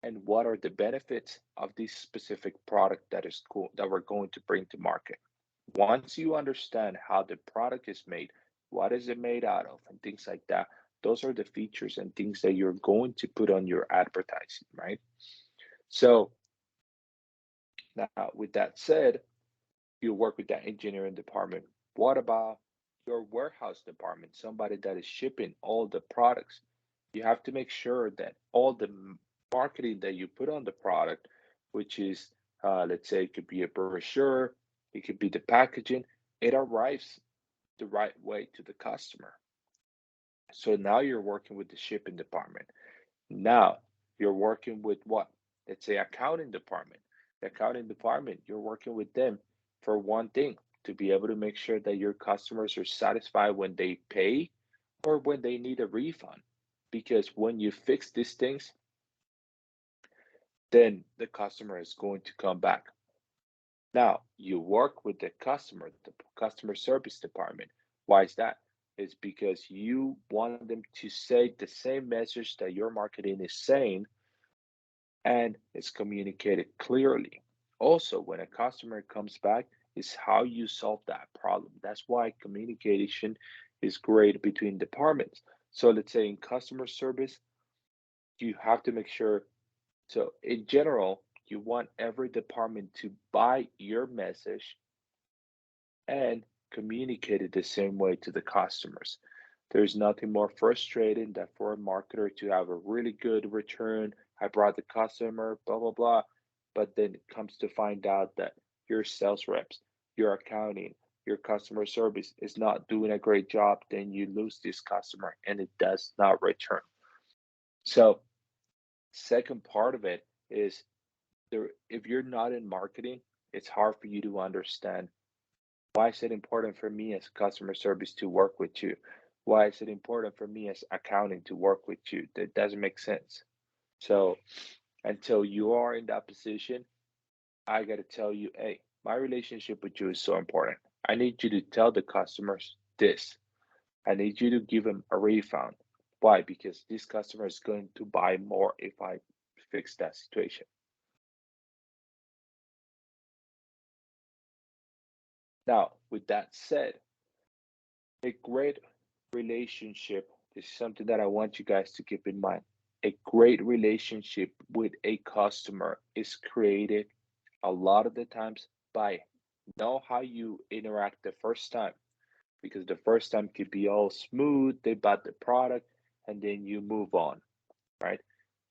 and what are the benefits of this specific product that is cool that we're going to bring to market. Once you understand how the product is made, what is it made out of, and things like that, those are the features and things that you're going to put on your advertising, right? So now, with that said, you work with that engineering department. What about your warehouse department, somebody that is shipping all the products? You have to make sure that all the marketing that you put on the product, which is, let's say, it could be a brochure, it could be the packaging, it arrives the right way to the customer. So now you're working with the shipping department. Now you're working with what? Let's say accounting department. The accounting department, you're working with them for one thing, to be able to make sure that your customers are satisfied when they pay or when they need a refund. Because when you fix these things, then the customer is going to come back. Now, you work with the customer service department. Why is that? It's because you want them to say the same message that your marketing is saying, and it's communicated clearly. Also, when a customer comes back, is how you solve that problem. That's why communication is great between departments. So let's say in customer service, you have to make sure. So in general, you want every department to buy your message and communicate it the same way to the customers. There's nothing more frustrating than for a marketer to have a really good return. I brought the customer, blah, blah, blah. But then it comes to find out that your sales reps, your accounting, your customer service is not doing a great job, then you lose this customer and it does not return. So, second part of it is if you're not in marketing, it's hard for you to understand why is it important for me as customer service to work with you? Why is it important for me as accounting to work with you? That doesn't make sense. So until you are in that position, I got to tell you, hey, my relationship with you is so important. I need you to tell the customers this. I need you to give them a refund. Why? Because this customer is going to buy more if I fix that situation. Now, with that said, a great relationship, this is something that I want you guys to keep in mind. A great relationship with a customer is created a lot of the times by know how you interact the first time, because the first time could be all smooth, they bought the product, and then you move on, right?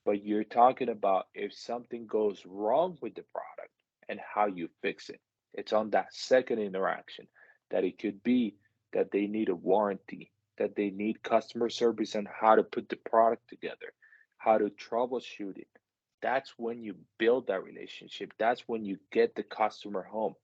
But you're talking about if something goes wrong with the product and how you fix it. It's on that second interaction that it could be that they need a warranty, that they need customer service on how to put the product together, how to troubleshoot it. That's when you build that relationship. That's when you get the customer home.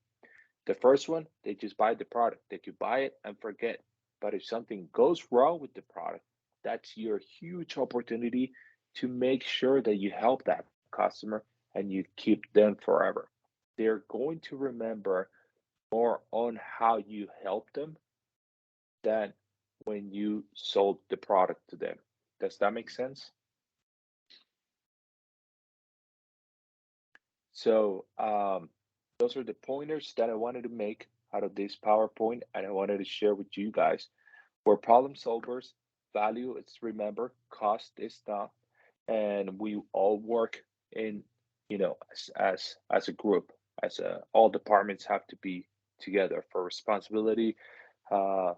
The first one, they just buy the product. They could buy it and forget. But if something goes wrong with the product, that's your huge opportunity to make sure that you help that customer and you keep them forever. They're going to remember more on how you helped them than when you sold the product to them. Does that make sense? So those are the pointers that I wanted to make out of this PowerPoint, and I wanted to share with you guys. We're problem solvers. Value is remember, cost is not, and we all work in, as a group, all departments have to be together for responsibility, uh,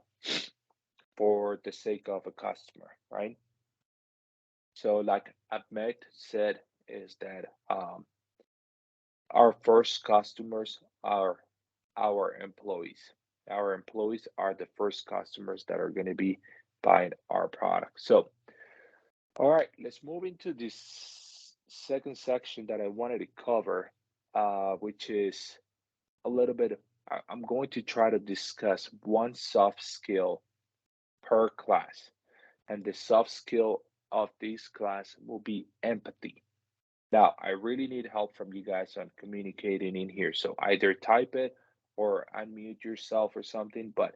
for the sake of a customer, right? So, like Ahmed said, is that our first customers are our employees. Our employees are the first customers that are going to be buying our product. So, all right, let's move into this second section that I wanted to cover, which is a little bit, I'm going to try to discuss one soft skill per class. And the soft skill of this class will be empathy. Now, I really need help from you guys on communicating in here. So either type it or unmute yourself or something. But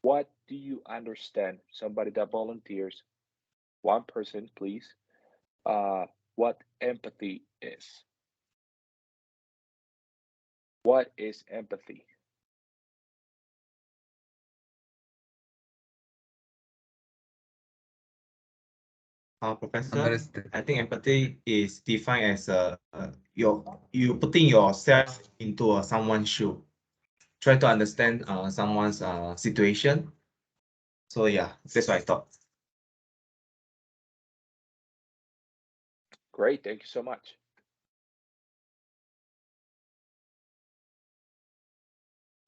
what do you understand? Somebody that volunteers, one person, please. What empathy is? What is empathy? Professor, Understood. I think empathy is defined as you putting yourself into someone's shoe, try to understand someone's situation. So yeah, that's what I thought. Great, thank you so much.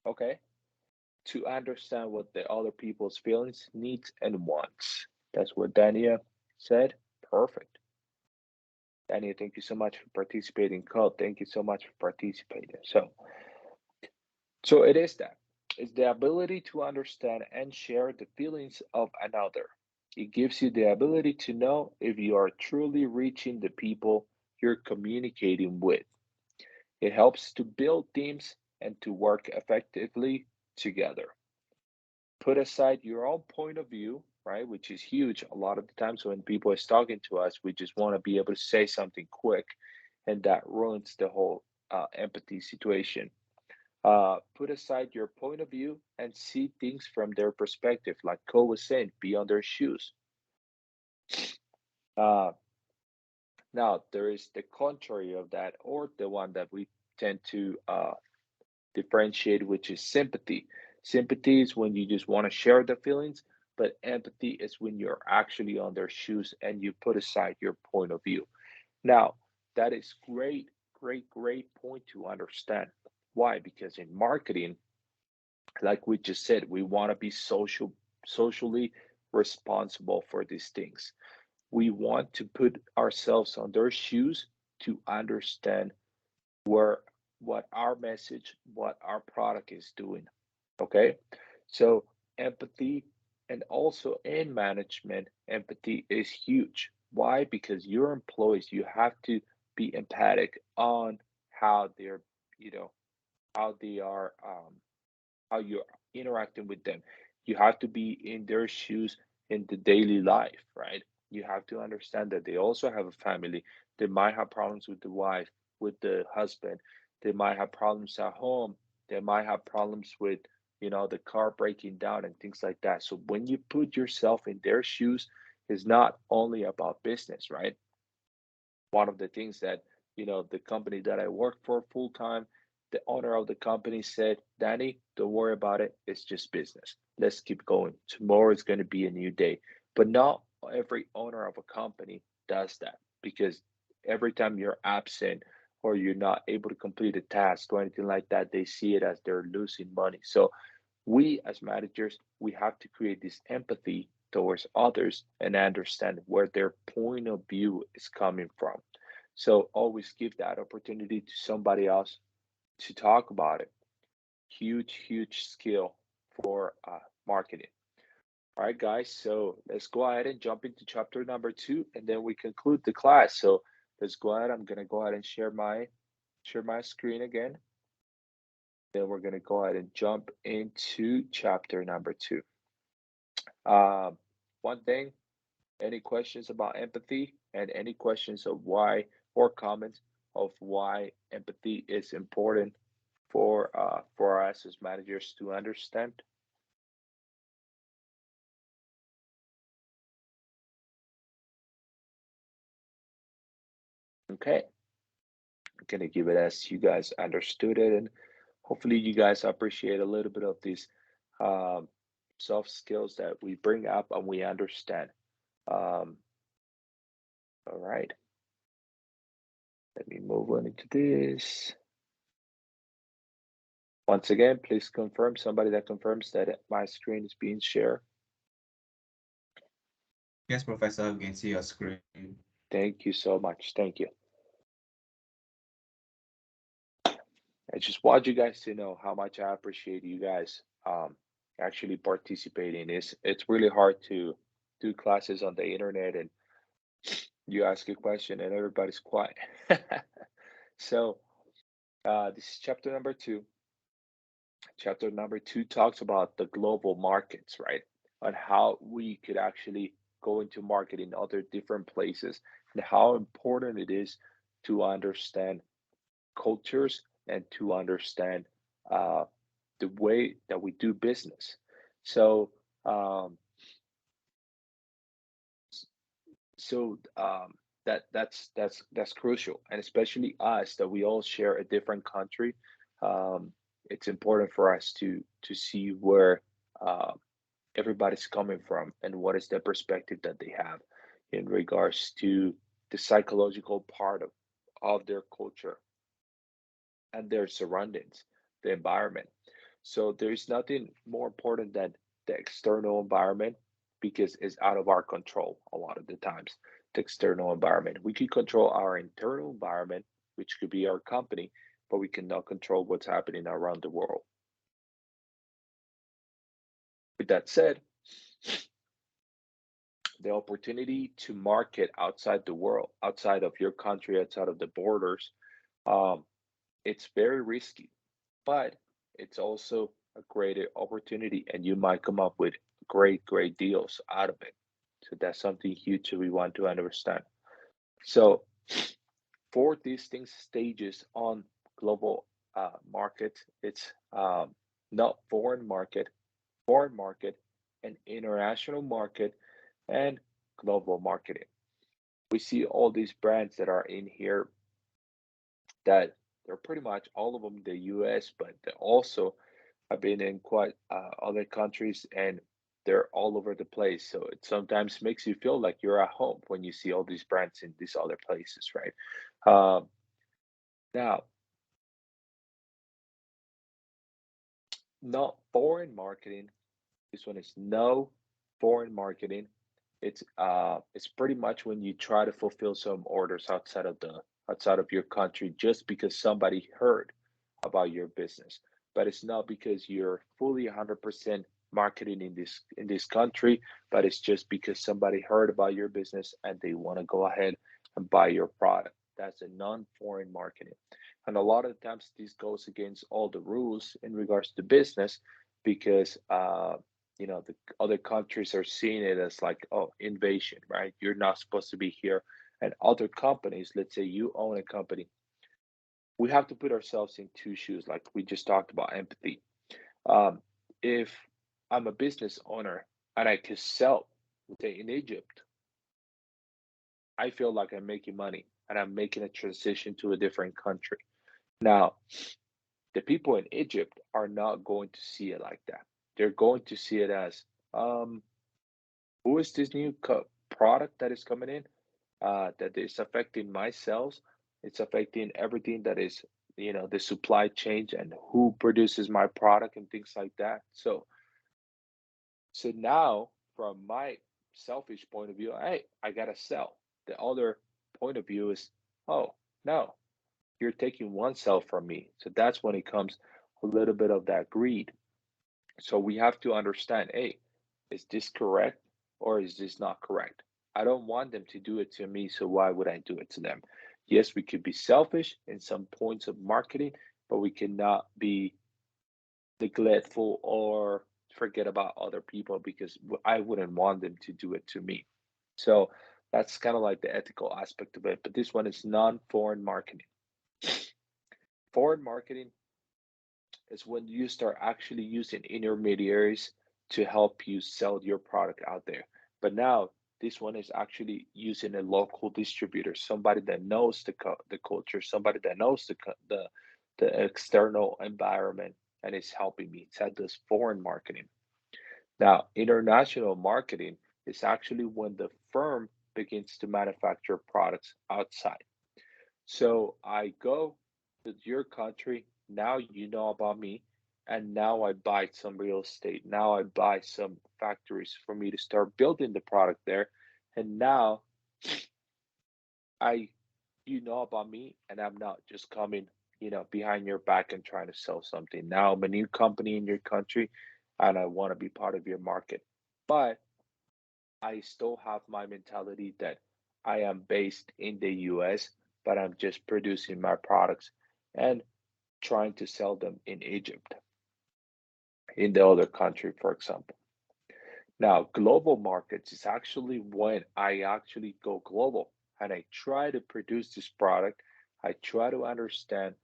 Okay, to understand what the other people's feelings, needs, and wants. That's what Dania said. Perfect. Dania, thank you so much for participating. Cole, thank you so much for participating. So it is that. It's the ability to understand and share the feelings of another. It gives you the ability to know if you are truly reaching the people you're communicating with. It helps to build teams and to work effectively together. Put aside your own point of view, right, which is huge. A lot of the times when people is talking to us, we just want to be able to say something quick, and that ruins the whole empathy situation. Put aside your point of view and see things from their perspective. Like Cole was saying, be on their shoes. Uh, Now, there is the contrary of that, or the one that we tend to differentiate, which is sympathy. Sympathy is when you just want to share the feelings, but empathy is when you're actually on their shoes and you put aside your point of view. Now, that is great, great, great point to understand. Why? Because in marketing, like we just said, we want to be socially responsible for these things. We want to put ourselves on their shoes to understand where what our message, what our product is doing. Okay. So empathy, and also in management, empathy is huge. Why? Because your employees, you have to be empathic on how they're, you know, how they are, how you're interacting with them. You have to be in their shoes in the daily life, right? You have to understand that they also have a family. They might have problems with the wife, with the husband. They might have problems at home. They might have problems with, the car breaking down and things like that. So when you put yourself in their shoes, it's not only about business, right? One of the things that, the company that I work for full time, the owner of the company said, Danny, don't worry about it. It's just business. Let's keep going. Tomorrow is going to be a new day. But not every owner of a company does that, because every time you're absent or you're not able to complete a task or anything like that, they see it as they're losing money. So we as managers, we have to create this empathy towards others and understand where their point of view is coming from. So always give that opportunity to somebody else to talk about it. Huge, huge skill for marketing. All right, guys. So let's go ahead and jump into chapter number 2, and then we conclude the class. So let's go ahead. I'm gonna go ahead and share my screen again. Then we're gonna go ahead and jump into chapter number 2. One thing, any questions about empathy, and any questions of why, or comments of why empathy is important for us as managers to understand? Okay, I'm gonna give it as you guys understood it, and hopefully you guys appreciate a little bit of these um, soft skills that we bring up and we understand. Um, all right, let me move on into this. Once again, please confirm, somebody that confirms that my screen is being shared. Yes, Professor, we can see your screen. Thank you so much. Thank you. I just want you guys to know how much I appreciate you guys actually participating. It's really hard to do classes on the internet and you ask a question and everybody's quiet. So this is chapter number 2. Chapter number 2 talks about the global markets, right? On how we could actually go into market in other different places and how important it is to understand cultures and to understand uh, the way that we do business. So, um, so that's crucial, and especially us that we all share a different country. Um, it's important for us to see where uh, everybody's coming from and what is the perspective that they have in regards to the psychological part of their culture and their surroundings, the environment. So there's nothing more important than the external environment because it's out of our control a lot of the times. The external environment. We can control our internal environment, which could be our company, but we cannot control what's happening around the world. With that said, the opportunity to market outside the world, outside of your country, outside of the borders, um, it's very risky, but it's also a great opportunity, and you might come up with great deals out of it. So that's something huge we want to understand. So for distinct stages on global market, it's not foreign market, and international market, and global marketing. We see all these brands that are in here that they're pretty much all of them the US, but they also have been in quite other countries and they're all over the place. So it sometimes makes you feel like you're at home when you see all these brands in these other places, right? Um, Now, not foreign marketing. This one is no foreign marketing. It's pretty much when you try to fulfill some orders outside of your country just because somebody heard about your business. But it's not because you're fully 100% marketing in this country, but it's just because somebody heard about your business and they want to go ahead and buy your product. That's a non-foreign marketing. And a lot of times this goes against all the rules in regards to business because the other countries are seeing it as like, oh, invasion, right? You're not supposed to be here. And other companies, let's say you own a company, we have to put ourselves in two shoes, like we just talked about empathy. If I'm a business owner and I can sell, let's say in Egypt, I feel like I'm making money and I'm making a transition to a different country. Now, the people in Egypt are not going to see it like that. They're going to see it as, um, who is this new product that is coming in that is affecting my sales? It's affecting everything that is, the supply chain and who produces my product and things like that. So now, from my selfish point of view, hey, I gotta sell. The other point of view is, oh no, you're taking one cell from me. So that's when it comes a little bit of that greed. So we have to understand, hey, is this correct or is this not correct? I don't want them to do it to me, so why would I do it to them? Yes, we could be selfish in some points of marketing, but we cannot be neglectful or forget about other people because I wouldn't want them to do it to me. So that's kind of like the ethical aspect of it. But this one is non-foreign marketing. Foreign marketing is when you start actually using intermediaries to help you sell your product out there. But now this one is actually using a local distributor, somebody that knows the culture, somebody that knows the external environment and is helping me. That does foreign marketing. Now, international marketing is actually when the firm begins to manufacture products outside. So I go to your country, now you know about me, and now I buy some real estate. Now I buy some factories for me to start building the product there. And now you know about me, and I'm not just coming, behind your back and trying to sell something. Now I'm a new company in your country, and I want to be part of your market. But I still have my mentality that I am based in the US, but I'm just producing my products and trying to sell them in Egypt, in the other country, for example. Now, global markets is actually when I actually go global and I try to produce this product. I try to understand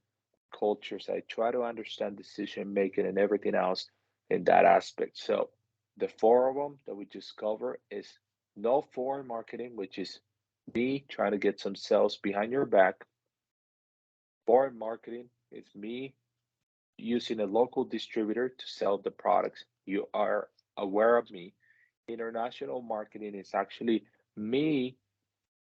cultures. I try to understand decision making and everything else in that aspect. So the four of them that we just cover is no foreign marketing, which is me trying to get some sales behind your back. Foreign marketing is me using a local distributor to sell the products. You are aware of me. International marketing is actually me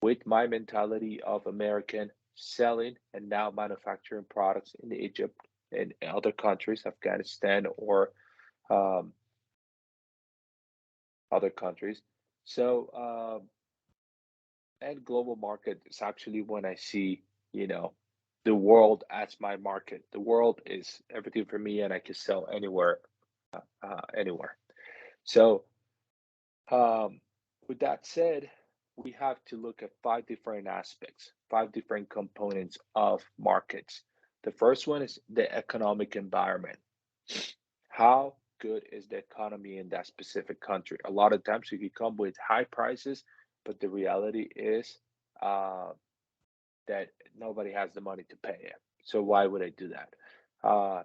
with my mentality of American selling and now manufacturing products in Egypt and other countries, Afghanistan or um, other countries. So, and global market is actually when I see, you know, the world as my market. The world is everything for me, and I can sell anywhere, anywhere. So, Um, with that said, we have to look at five different aspects, five different components of markets. The first one is the economic environment. How good is the economy in that specific country? A lot of times you can come with high prices, but the reality is uh, that nobody has the money to pay it. So why would I do that? Uh,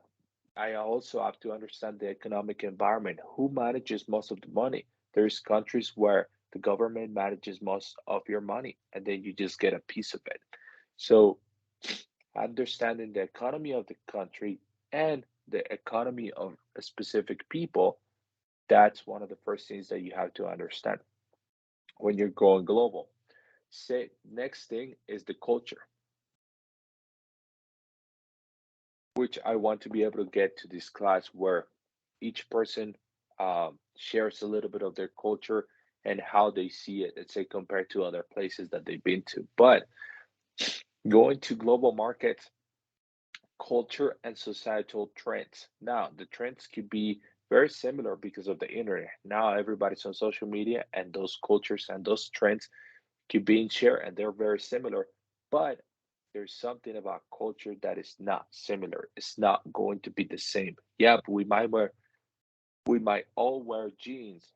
I also have to understand the economic environment. Who manages most of the money? There's countries where the government manages most of your money and then you just get a piece of it. So, understanding the economy of the country and the economy of a specific people, that's one of the first things that you have to understand when you're going global. Say, next thing is the culture, which I want to be able to get to this class where each person shares a little bit of their culture and how they see it, let's say, compared to other places that they've been to. But going to global markets, culture and societal trends. Now, the trends could be very similar because of the internet. Now, everybody's on social media, and those cultures and those trends keep being shared, and they're very similar. But there's something about culture that is not similar. It's not going to be the same. Yeah, but we might all wear jeans,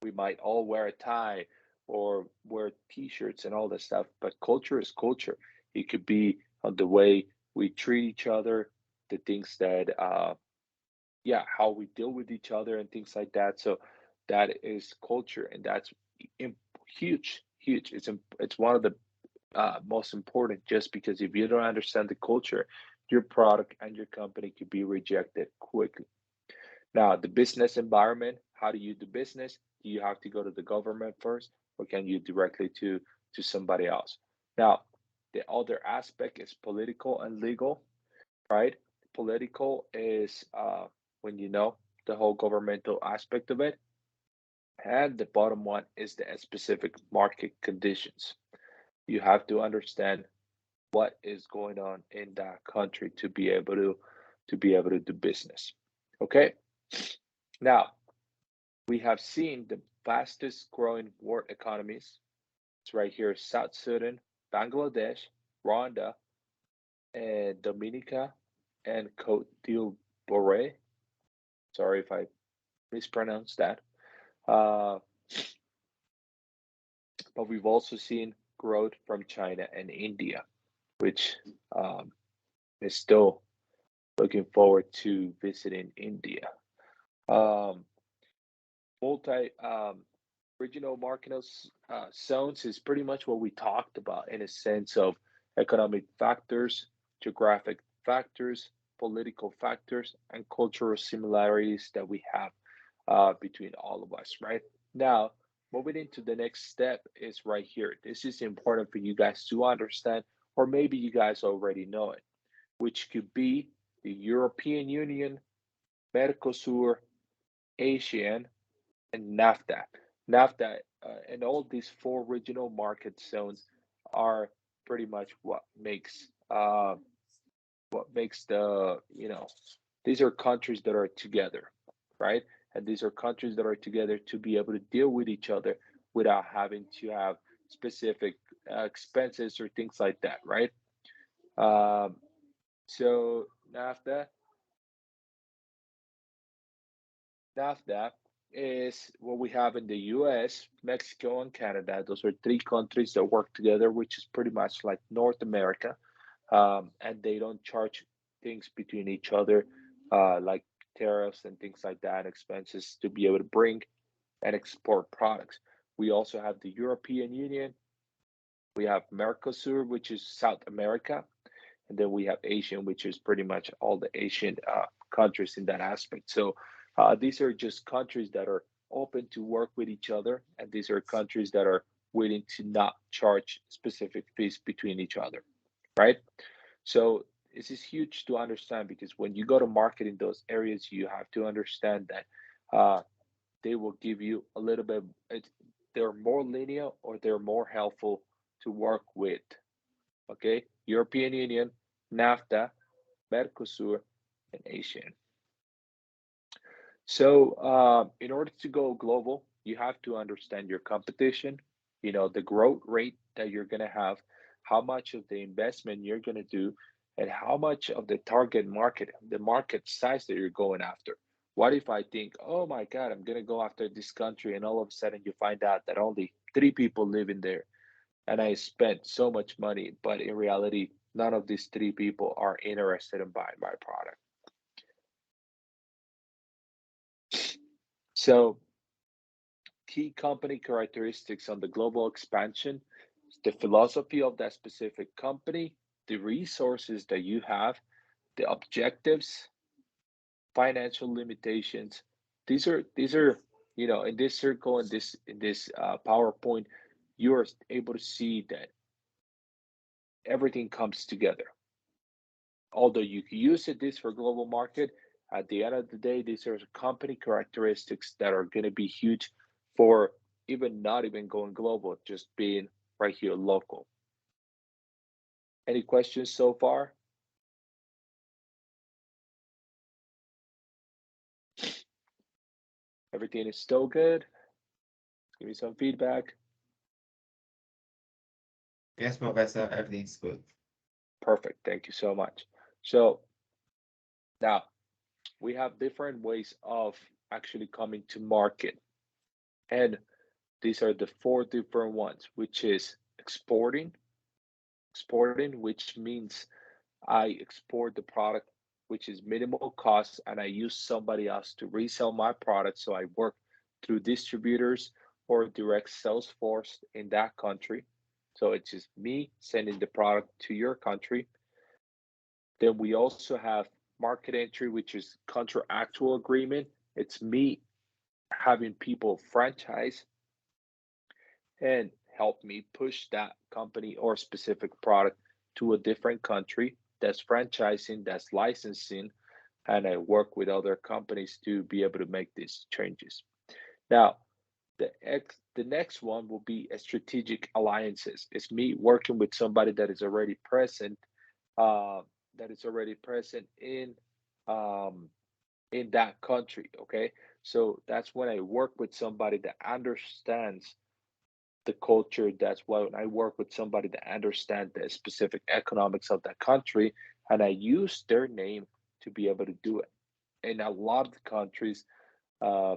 we might all wear a tie or wear t-shirts and all that stuff, but culture is culture. It could be on the way we treat each other, the things that yeah, how we deal with each other and things like that. So that is culture, and that's huge, huge. It's one of the most important, just because if you don't understand the culture, your product and your company could be rejected quickly. Now, the business environment, how do you do business? Do you have to go to the government first, or can you directly to somebody else? Now, the other aspect is political and legal, right? Political is when you know the whole governmental aspect of it, and the bottom one is the specific market conditions. You have to understand what is going on in that country to be able to do business. Okay. Now, we have seen the fastest growing world economies. It's right here: South Sudan, Bangladesh, Rwanda, and Dominica, and Cote d'Ivoire. Sorry if I mispronounced that. Uh, but we've also seen growth from China and India, which um, is still looking forward to visiting India. Um, multi regional market zones is pretty much what we talked about, in a sense of economic factors, geographic factors, political factors, and cultural similarities that we have between all of us, right? Now, moving into the next step is right here. This is important for you guys to understand, or maybe you guys already know it, which could be the European Union, Mercosur, ASEAN, and Nafta. Nafta and all these four regional market zones are pretty much what makes the, these are countries that are together, right? And these are countries that are together to be able to deal with each other without having to have specific expenses or things like that, right? Um, so NAFTA is what we have in the US, Mexico, and Canada. Those are three countries that work together, which is pretty much like North America. And they don't charge things between each other, like tariffs and things like that, expenses to be able to bring and export products. We also have the European Union. We have Mercosur, which is South America, and then we have Asian, which is pretty much all the Asian countries in that aspect. So these are just countries that are open to work with each other, and these are countries that are willing to not charge specific fees between each other, right? So this is huge to understand because when you go to market in those areas, you have to understand that they will give you a little bit, they're more linear or they're more helpful to work with. Okay, European Union, NAFTA, Mercosur, and Asian. So in order to go global, you have to understand your competition, the growth rate that you're going to have, how much of the investment you're going to do, and how much of the target market, the market size that you're going after. What if I think, oh my God, I'm going to go after this country, and all of a sudden you find out that only 3 people live in there, and I spent so much money, but in reality, none of these 3 people are interested in buying my product. So key company characteristics on the global expansion, the philosophy of that specific company, the resources that you have, the objectives, financial limitations. These are in this circle, in this PowerPoint, you are able to see that everything comes together. Although you can use this for global market, at the end of the day, these are company characteristics that are going to be huge for even not even going global, just being right here local. Any questions so far? Everything is still good? Give me some feedback. Yes, Professor, everything's good. Perfect. Thank you so much. So now we have different ways of actually coming to market. And these are the 4 different ones, which is exporting, which means I export the product, which is minimal cost, and I use somebody else to resell my product. So I work through distributors or direct sales force in that country. So it's just me sending the product to your country. Then we also have market entry, which is contractual agreement. It's me having people franchise and help me push that company or specific product to a different country. That's franchising, that's licensing, and I work with other companies to be able to make these changes. Now, the next one will be a strategic alliances. It's me working with somebody that is already present, uh, in that country. Okay, so that's when I work with somebody that understands the culture. That's when I work with somebody that understands the specific economics of that country, and I use their name to be able to do it. In a lot of countries, uh,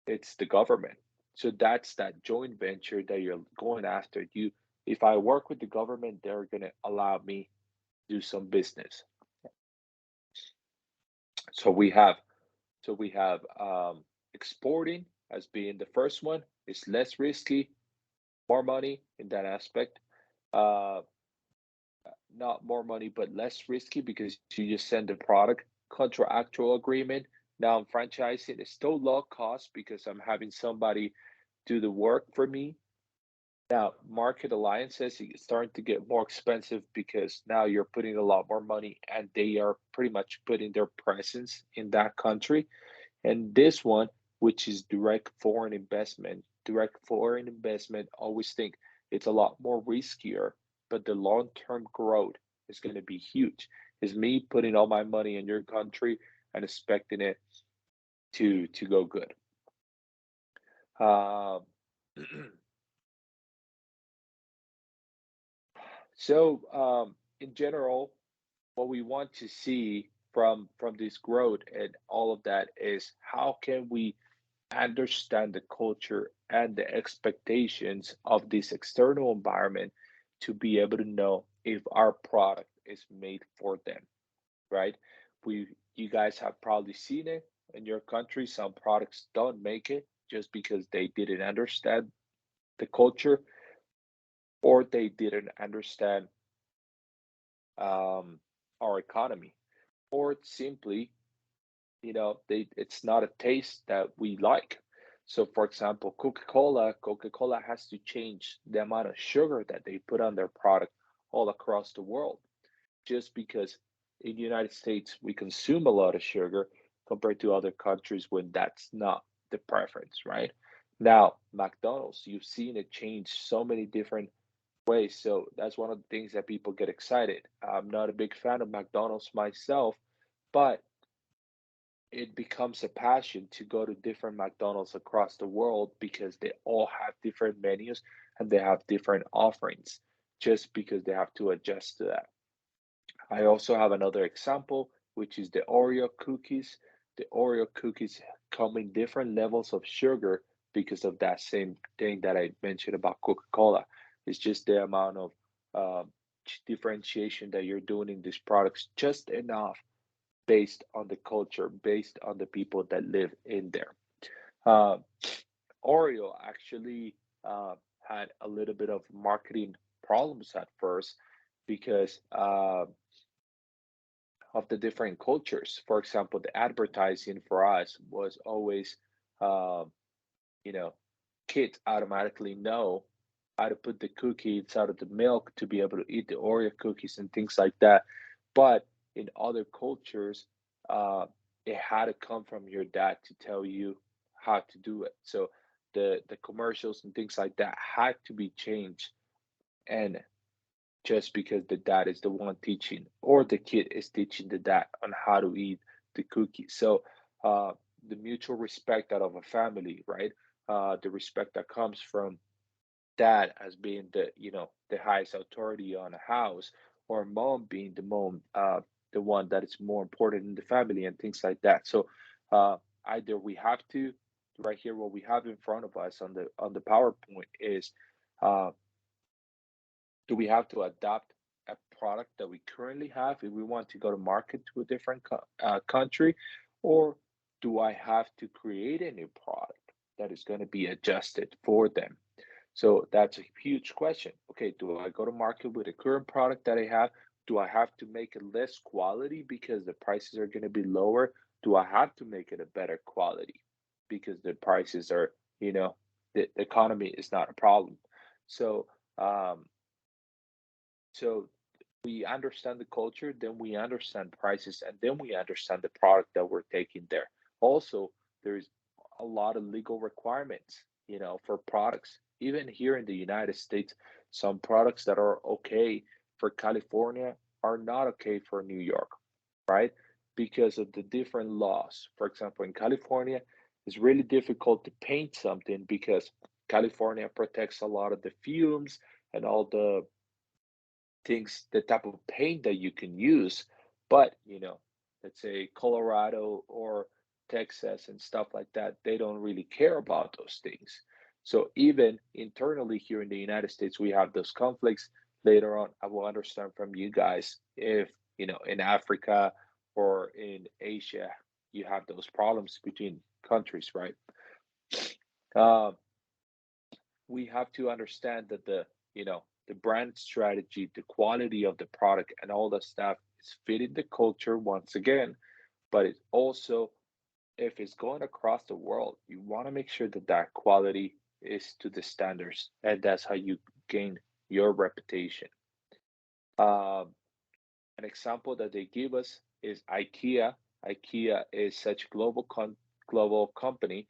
it's the government. So that's that joint venture that you're going after. If I work with the government, they're going to allow me to do some business. So we have exporting as being the first one. It's less risky, more money in that aspect. Uh, Not more money, but less risky because you just send the product. Contractual agreement. Now I'm franchising. It's still low cost because I'm having somebody do the work for me. Now, market alliances is starting to get more expensive because now you're putting a lot more money and they are pretty much putting their presence in that country. And this one, which is direct foreign investment, always think it's a lot more riskier but the long-term growth is going to be huge. It's me putting all my money in your country and expecting it to go good. Um, so in general, what we want to see from this growth and all of that is how can we understand the culture and the expectations of this external environment to be able to know if our product is made for them, right? You guys have probably seen it in your country. Some products don't make it just because they didn't understand the culture or they didn't understand um, our economy, or simply, it's not a taste that we like. So, for example, Coca-Cola has to change the amount of sugar that they put on their product all across the world, just because in the United States we consume a lot of sugar compared to other countries when that's not the preference, right? Now, McDonald's, you've seen it change so many different ways. So that's one of the things that people get excited. I'm not a big fan of McDonald's myself, but it becomes a passion to go to different McDonald's across the world because they all have different menus and they have different offerings just because they have to adjust to that. I also have another example, which is the Oreo cookies. The Oreo cookies come in different levels of sugar because of that same thing that I mentioned about Coca-Cola. It's just the amount of differentiation that you're doing in these products, just enough based on the culture, based on the people that live in there. Uh, Oreo actually had a little bit of marketing problems at first because of the different cultures. For example, the advertising for us was always, uh, you know, kids automatically know how to put the cookie inside of the milk to be able to eat the Oreo cookies and things like that. But in other cultures, uh, it had to come from your dad to tell you how to do it. So the commercials and things like that had to be changed, and just because the dad is the one teaching or the kid is teaching the dad on how to eat the cookie. So uh, the mutual respect out of a family, right? The respect that comes from dad as being the highest authority on a house, or mom being the one that is more important in the family and things like that. So uh, either we have to, right here, what we have in front of us on the PowerPoint is, uh, do we have to adapt a product that we currently have if we want to go to market to a different country, or do I have to create a new product that is going to be adjusted for them? So that's a huge question. Okay, do I go to market with the current product that I have? Do I have to make it less quality because the prices are going to be lower? Do I have to make it a better quality because the prices are, the economy is not a problem? So, um, so we understand the culture, then we understand prices, and then we understand the product that we're taking there. Also, there's a lot of legal requirements, for products. Even here in the United States, some products that are okay for California are not okay for New York, right? Because of the different laws. For example, in California, it's really difficult to paint something because California protects a lot of the fumes and all the things, the type of paint that you can use. But, let's say Colorado or Texas and stuff like that, they don't really care about those things. So even internally here in the United States, we have those conflicts. Later on, I will understand from you guys if, in Africa or in Asia, you have those problems between countries, right? Uh, we have to understand that the brand strategy, the quality of the product, and all that stuff is fitting the culture once again. But it's also, if it's going across the world, you want to make sure that that quality is to the standards, and that's how you gain your reputation. Um, an example that they give us is IKEA. IKEA is such a global company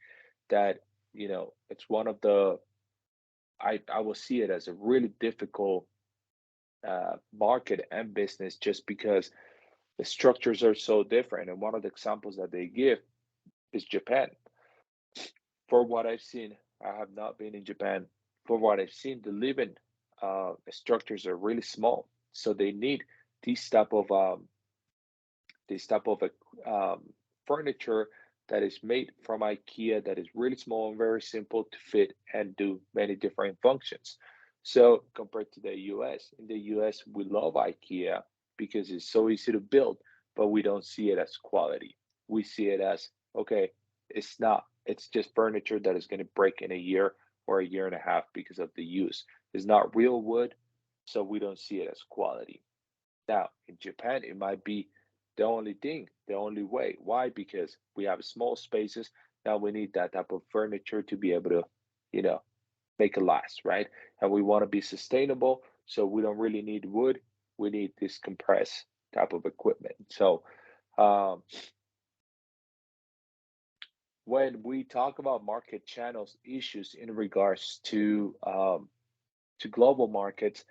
that it's one of the, I will see it as a really difficult market and business just because the structures are so different. And one of the examples that they give is Japan. For what I've seen, I have not been in Japan. For what I've seen, the living structures are really small, so they need these type of this type of um, furniture that is made from IKEA that is really small and very simple to fit and do many different functions. So compared to the US, in the US we love IKEA because it's so easy to build, but we don't see it as quality. We see it as okay, it's not, it's just furniture that is going to break in a year or a year and a half because of the use. It's not real wood, so we don't see it as quality. Now, in Japan, it might be the only thing, the only way. Why? Because we have small spaces. Now we need that type of furniture to be able to, you know, make it last, right? And we want to be sustainable, so we don't really need wood. We need this compressed type of equipment. So, um, when we talk about market channels issues in regards to global markets,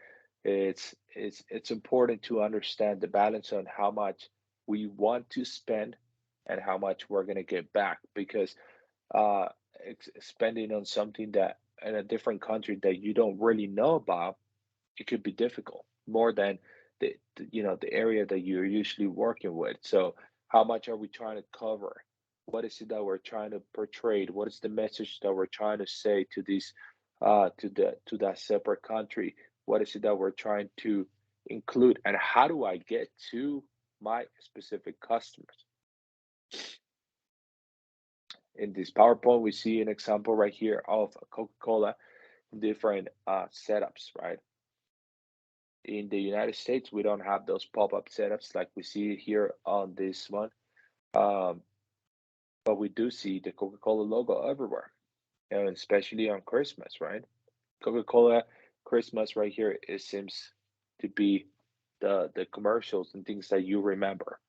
it's important to understand the balance on how much we want to spend and how much we're going to get back because uh, spending on something that in a different country that you don't really know about, it could be difficult more than the area that you're usually working with. So how much are we trying to cover? What is it that we're trying to portray? What is the message that we're trying to say to these to that separate country? What is it that we're trying to include? And how do I get to my specific customers? In this PowerPoint, we see an example right here of Coca-Cola different setups, right? In the United States, we don't have those pop-up setups like we see here on this one, um, but we do see the Coca-Cola logo everywhere, and especially on Christmas, right? Coca-Cola Christmas right here, it seems to be the commercials and things that you remember.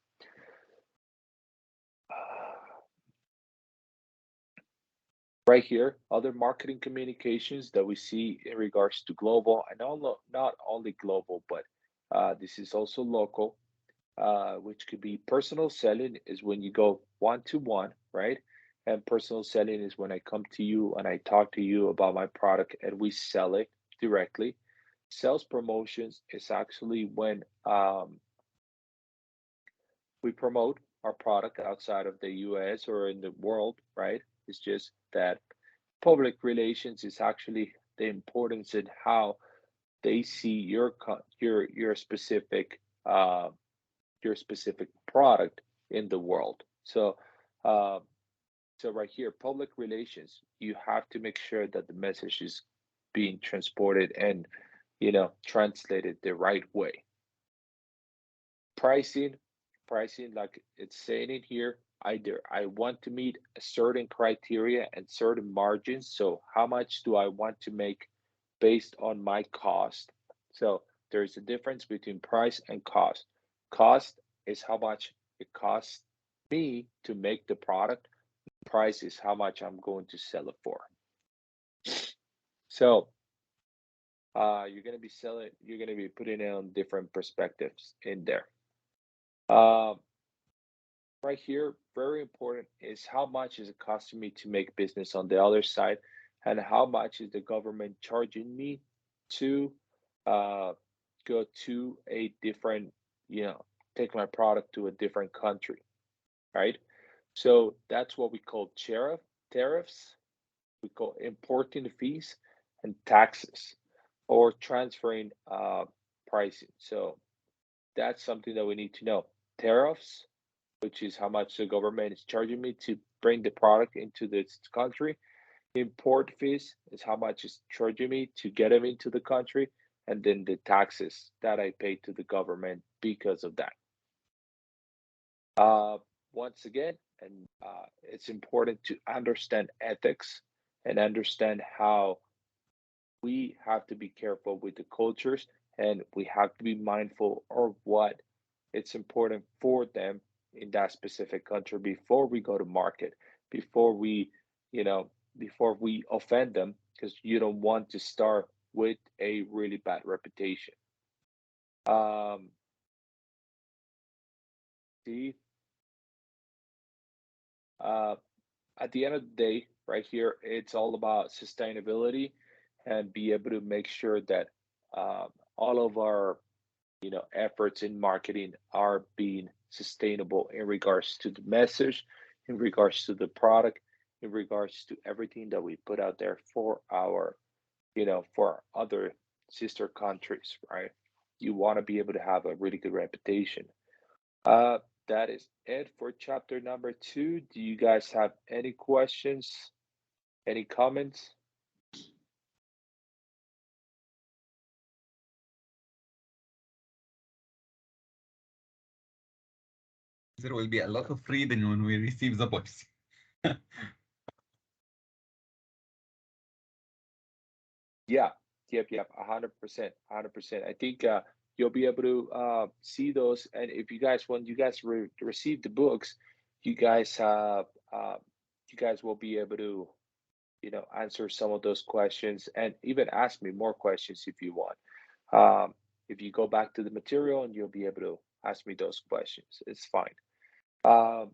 Right here, other marketing communications that we see in regards to global, and not only global, but this is also local, which could be personal selling is when you go one to one, right? And personal selling is when I come to you and I talk to you about my product and we sell it directly. Sales promotions is actually when we promote our product outside of the US or in the world, right? It's just that public relations is actually the importance in how they see uh, your specific product in the world. So, uh, so right here, public relations, you have to make sure that the message is being transported and translated the right way. Pricing, pricing, like it's saying in here, either I want to meet a certain criteria and certain margins. So how much do I want to make based on my cost? So there's a difference between price and cost. Cost is how much it costs me to make the product. Price is how much I'm going to sell it for. So you're gonna be putting it on different perspectives in there. Um, right here, very important is how much is it costing me to make business on the other side, and how much is the government charging me to uh, go to a different, you know, take my product to a different country, right? So that's what we call tariffs. We call importing fees and taxes, or transferring pricing. So that's something that we need to know. Tariffs, which is how much the government is charging me to bring the product into this country. Import fees is how much it's charging me to get them into the country, and then the taxes that I pay to the government because of that. Uh, Once again, and it's important to understand ethics and understand how we have to be careful with the cultures, and we have to be mindful of what it's important for them in that specific country before we go to market, before we, you know, before we offend them, because you don't want to start with a really bad reputation. See, at the end of the day, right here, it's all about sustainability and be able to make sure that all of our efforts in marketing are being sustainable in regards to the message, in regards to the product, in regards to everything that we put out there for our for other sister countries, right? You want to be able to have a really good reputation. uh that is it for chapter number 2. Do you guys have any questions, any comments? There will be a lot of reading when we receive the books. Yeah, yep, 100%, 100%. I think you'll be able to see those, and if you guys, when you guys receive the books, you guys you guys will be able to, answer some of those questions and even ask me more questions if you want. If you go back to the material, and you'll be able to ask me those questions. It's fine. Um,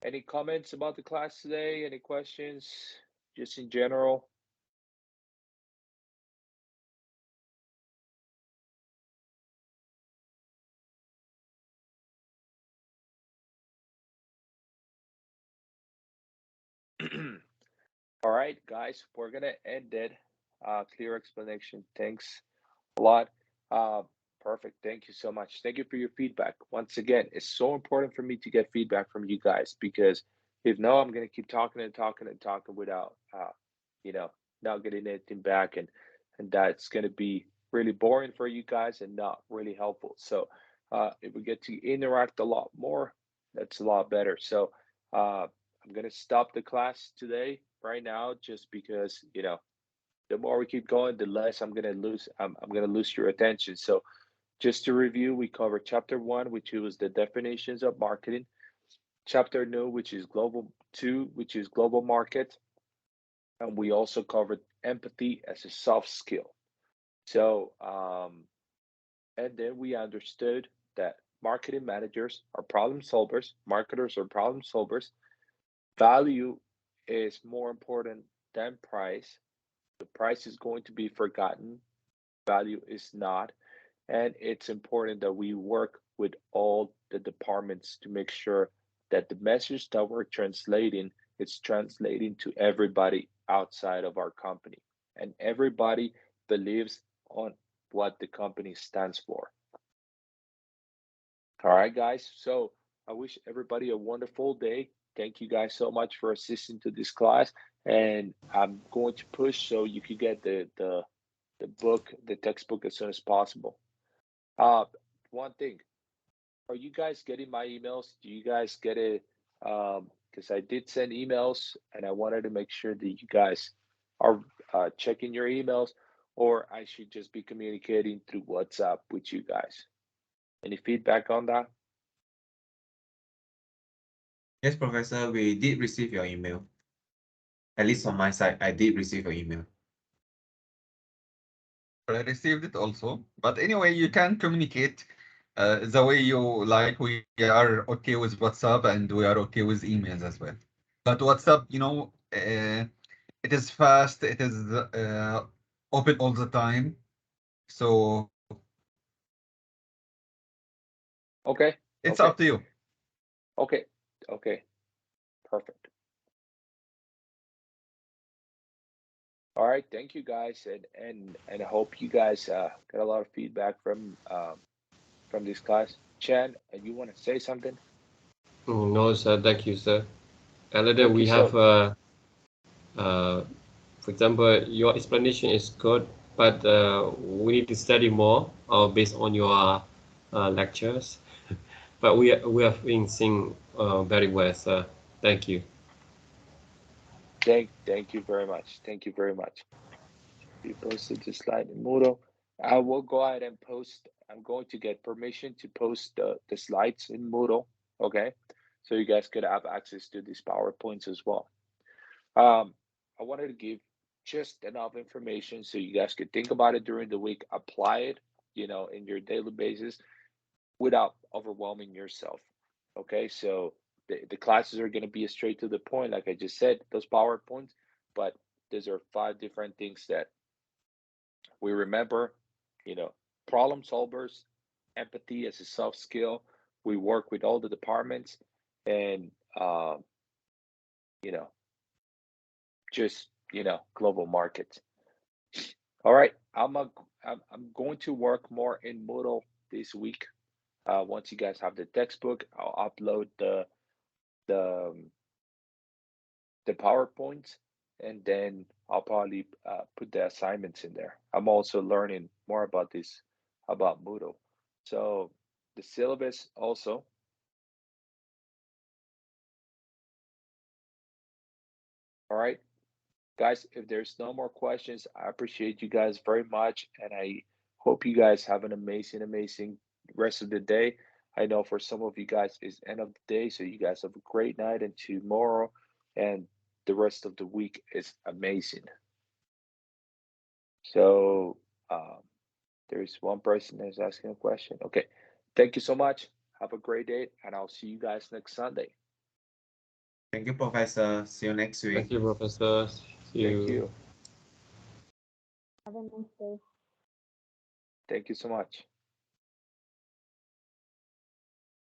any comments about the class today? Any questions, just in general? All right, guys, we're gonna end it. Clear explanation. Thanks a lot. Uh, Perfect. Thank you so much. Thank you for your feedback. Once again, it's so important for me to get feedback from you guys, because if no, I'm gonna keep talking and talking and talking without, you know, not getting anything back, and that's gonna be really boring for you guys and not really helpful. So, if we get to interact a lot more, that's a lot better. So, I'm gonna stop the class today, right now, just because the more we keep going, the less I'm gonna lose. I'm gonna lose your attention. So just to review, we covered chapter 1, which was the definitions of marketing. Chapter 2, which is global 2, which is global market, and we also covered empathy as a soft skill. So and then we understood that marketing managers are problem solvers, marketers are problem solvers. Value is more important than price. The price is going to be forgotten, value is not. And it's important that we work with all the departments to make sure that the message that we're translating is translating to everybody outside of our company. And everybody believes on what the company stands for. All right, guys. So I wish everybody a wonderful day. Thank you guys so much for assisting to this class. And I'm going to push so you can get the book, the textbook, as soon as possible. Uh, One thing, are you guys getting my emails? Do you guys get it? Because I did send emails, and I wanted to make sure that you guys are checking your emails, or I should just be communicating through WhatsApp with you guys. Any feedback on that? Yes, Professor, we did receive your email. At least on my side, I did receive your email. I received it also. But anyway, you can communicate the way you like. We are okay with WhatsApp and we are okay with emails as well. But WhatsApp, it is fast. It is open all the time. So Okay. it's Okay. up to you. Okay. Okay. Perfect. All right. Thank you, guys, and I hope you guys got a lot of feedback from this class. Chan, you want to say something? No, sir. Thank you, sir. Another, Okay. we have, So for example, your explanation is good, but we need to study more based on your lectures. But we have been seeing very well, sir. Thank you. thank you very much. Thank you very much. You posted the slide in Moodle. I will go ahead and post. I'm going to get permission to post the slides in Moodle. Okay, so you guys could have access to these PowerPoints as well. I wanted to give just enough information so you guys could think about it during the week, apply it, you know, in your daily basis without overwhelming yourself. Okay, so the classes are going to be straight to the point, like I just said, those PowerPoints, but those are 5 different things that we remember, you know, problem solvers, empathy as a soft skill. We work with all the departments and, you know, just, you know, global markets. All right, I'm going to work more in Moodle this week. Once you guys have the textbook, I'll upload the PowerPoints, and then I'll probably put the assignments in there. I'm also learning more about this, about Moodle. So the syllabus also. All right, guys, if there's no more questions, I appreciate you guys very much, and I hope you guys have an amazing rest of the day. I know for some of you guys it's end of the day, so you guys have a great night, and tomorrow and the rest of the week is amazing. So there's one person that's asking a question. Okay, thank you so much. Have a great day, and I'll see you guys next Sunday. Thank you, Professor. See you next week. Thank you, Professor. See Thank you. you. Have a nice day. Thank you so much.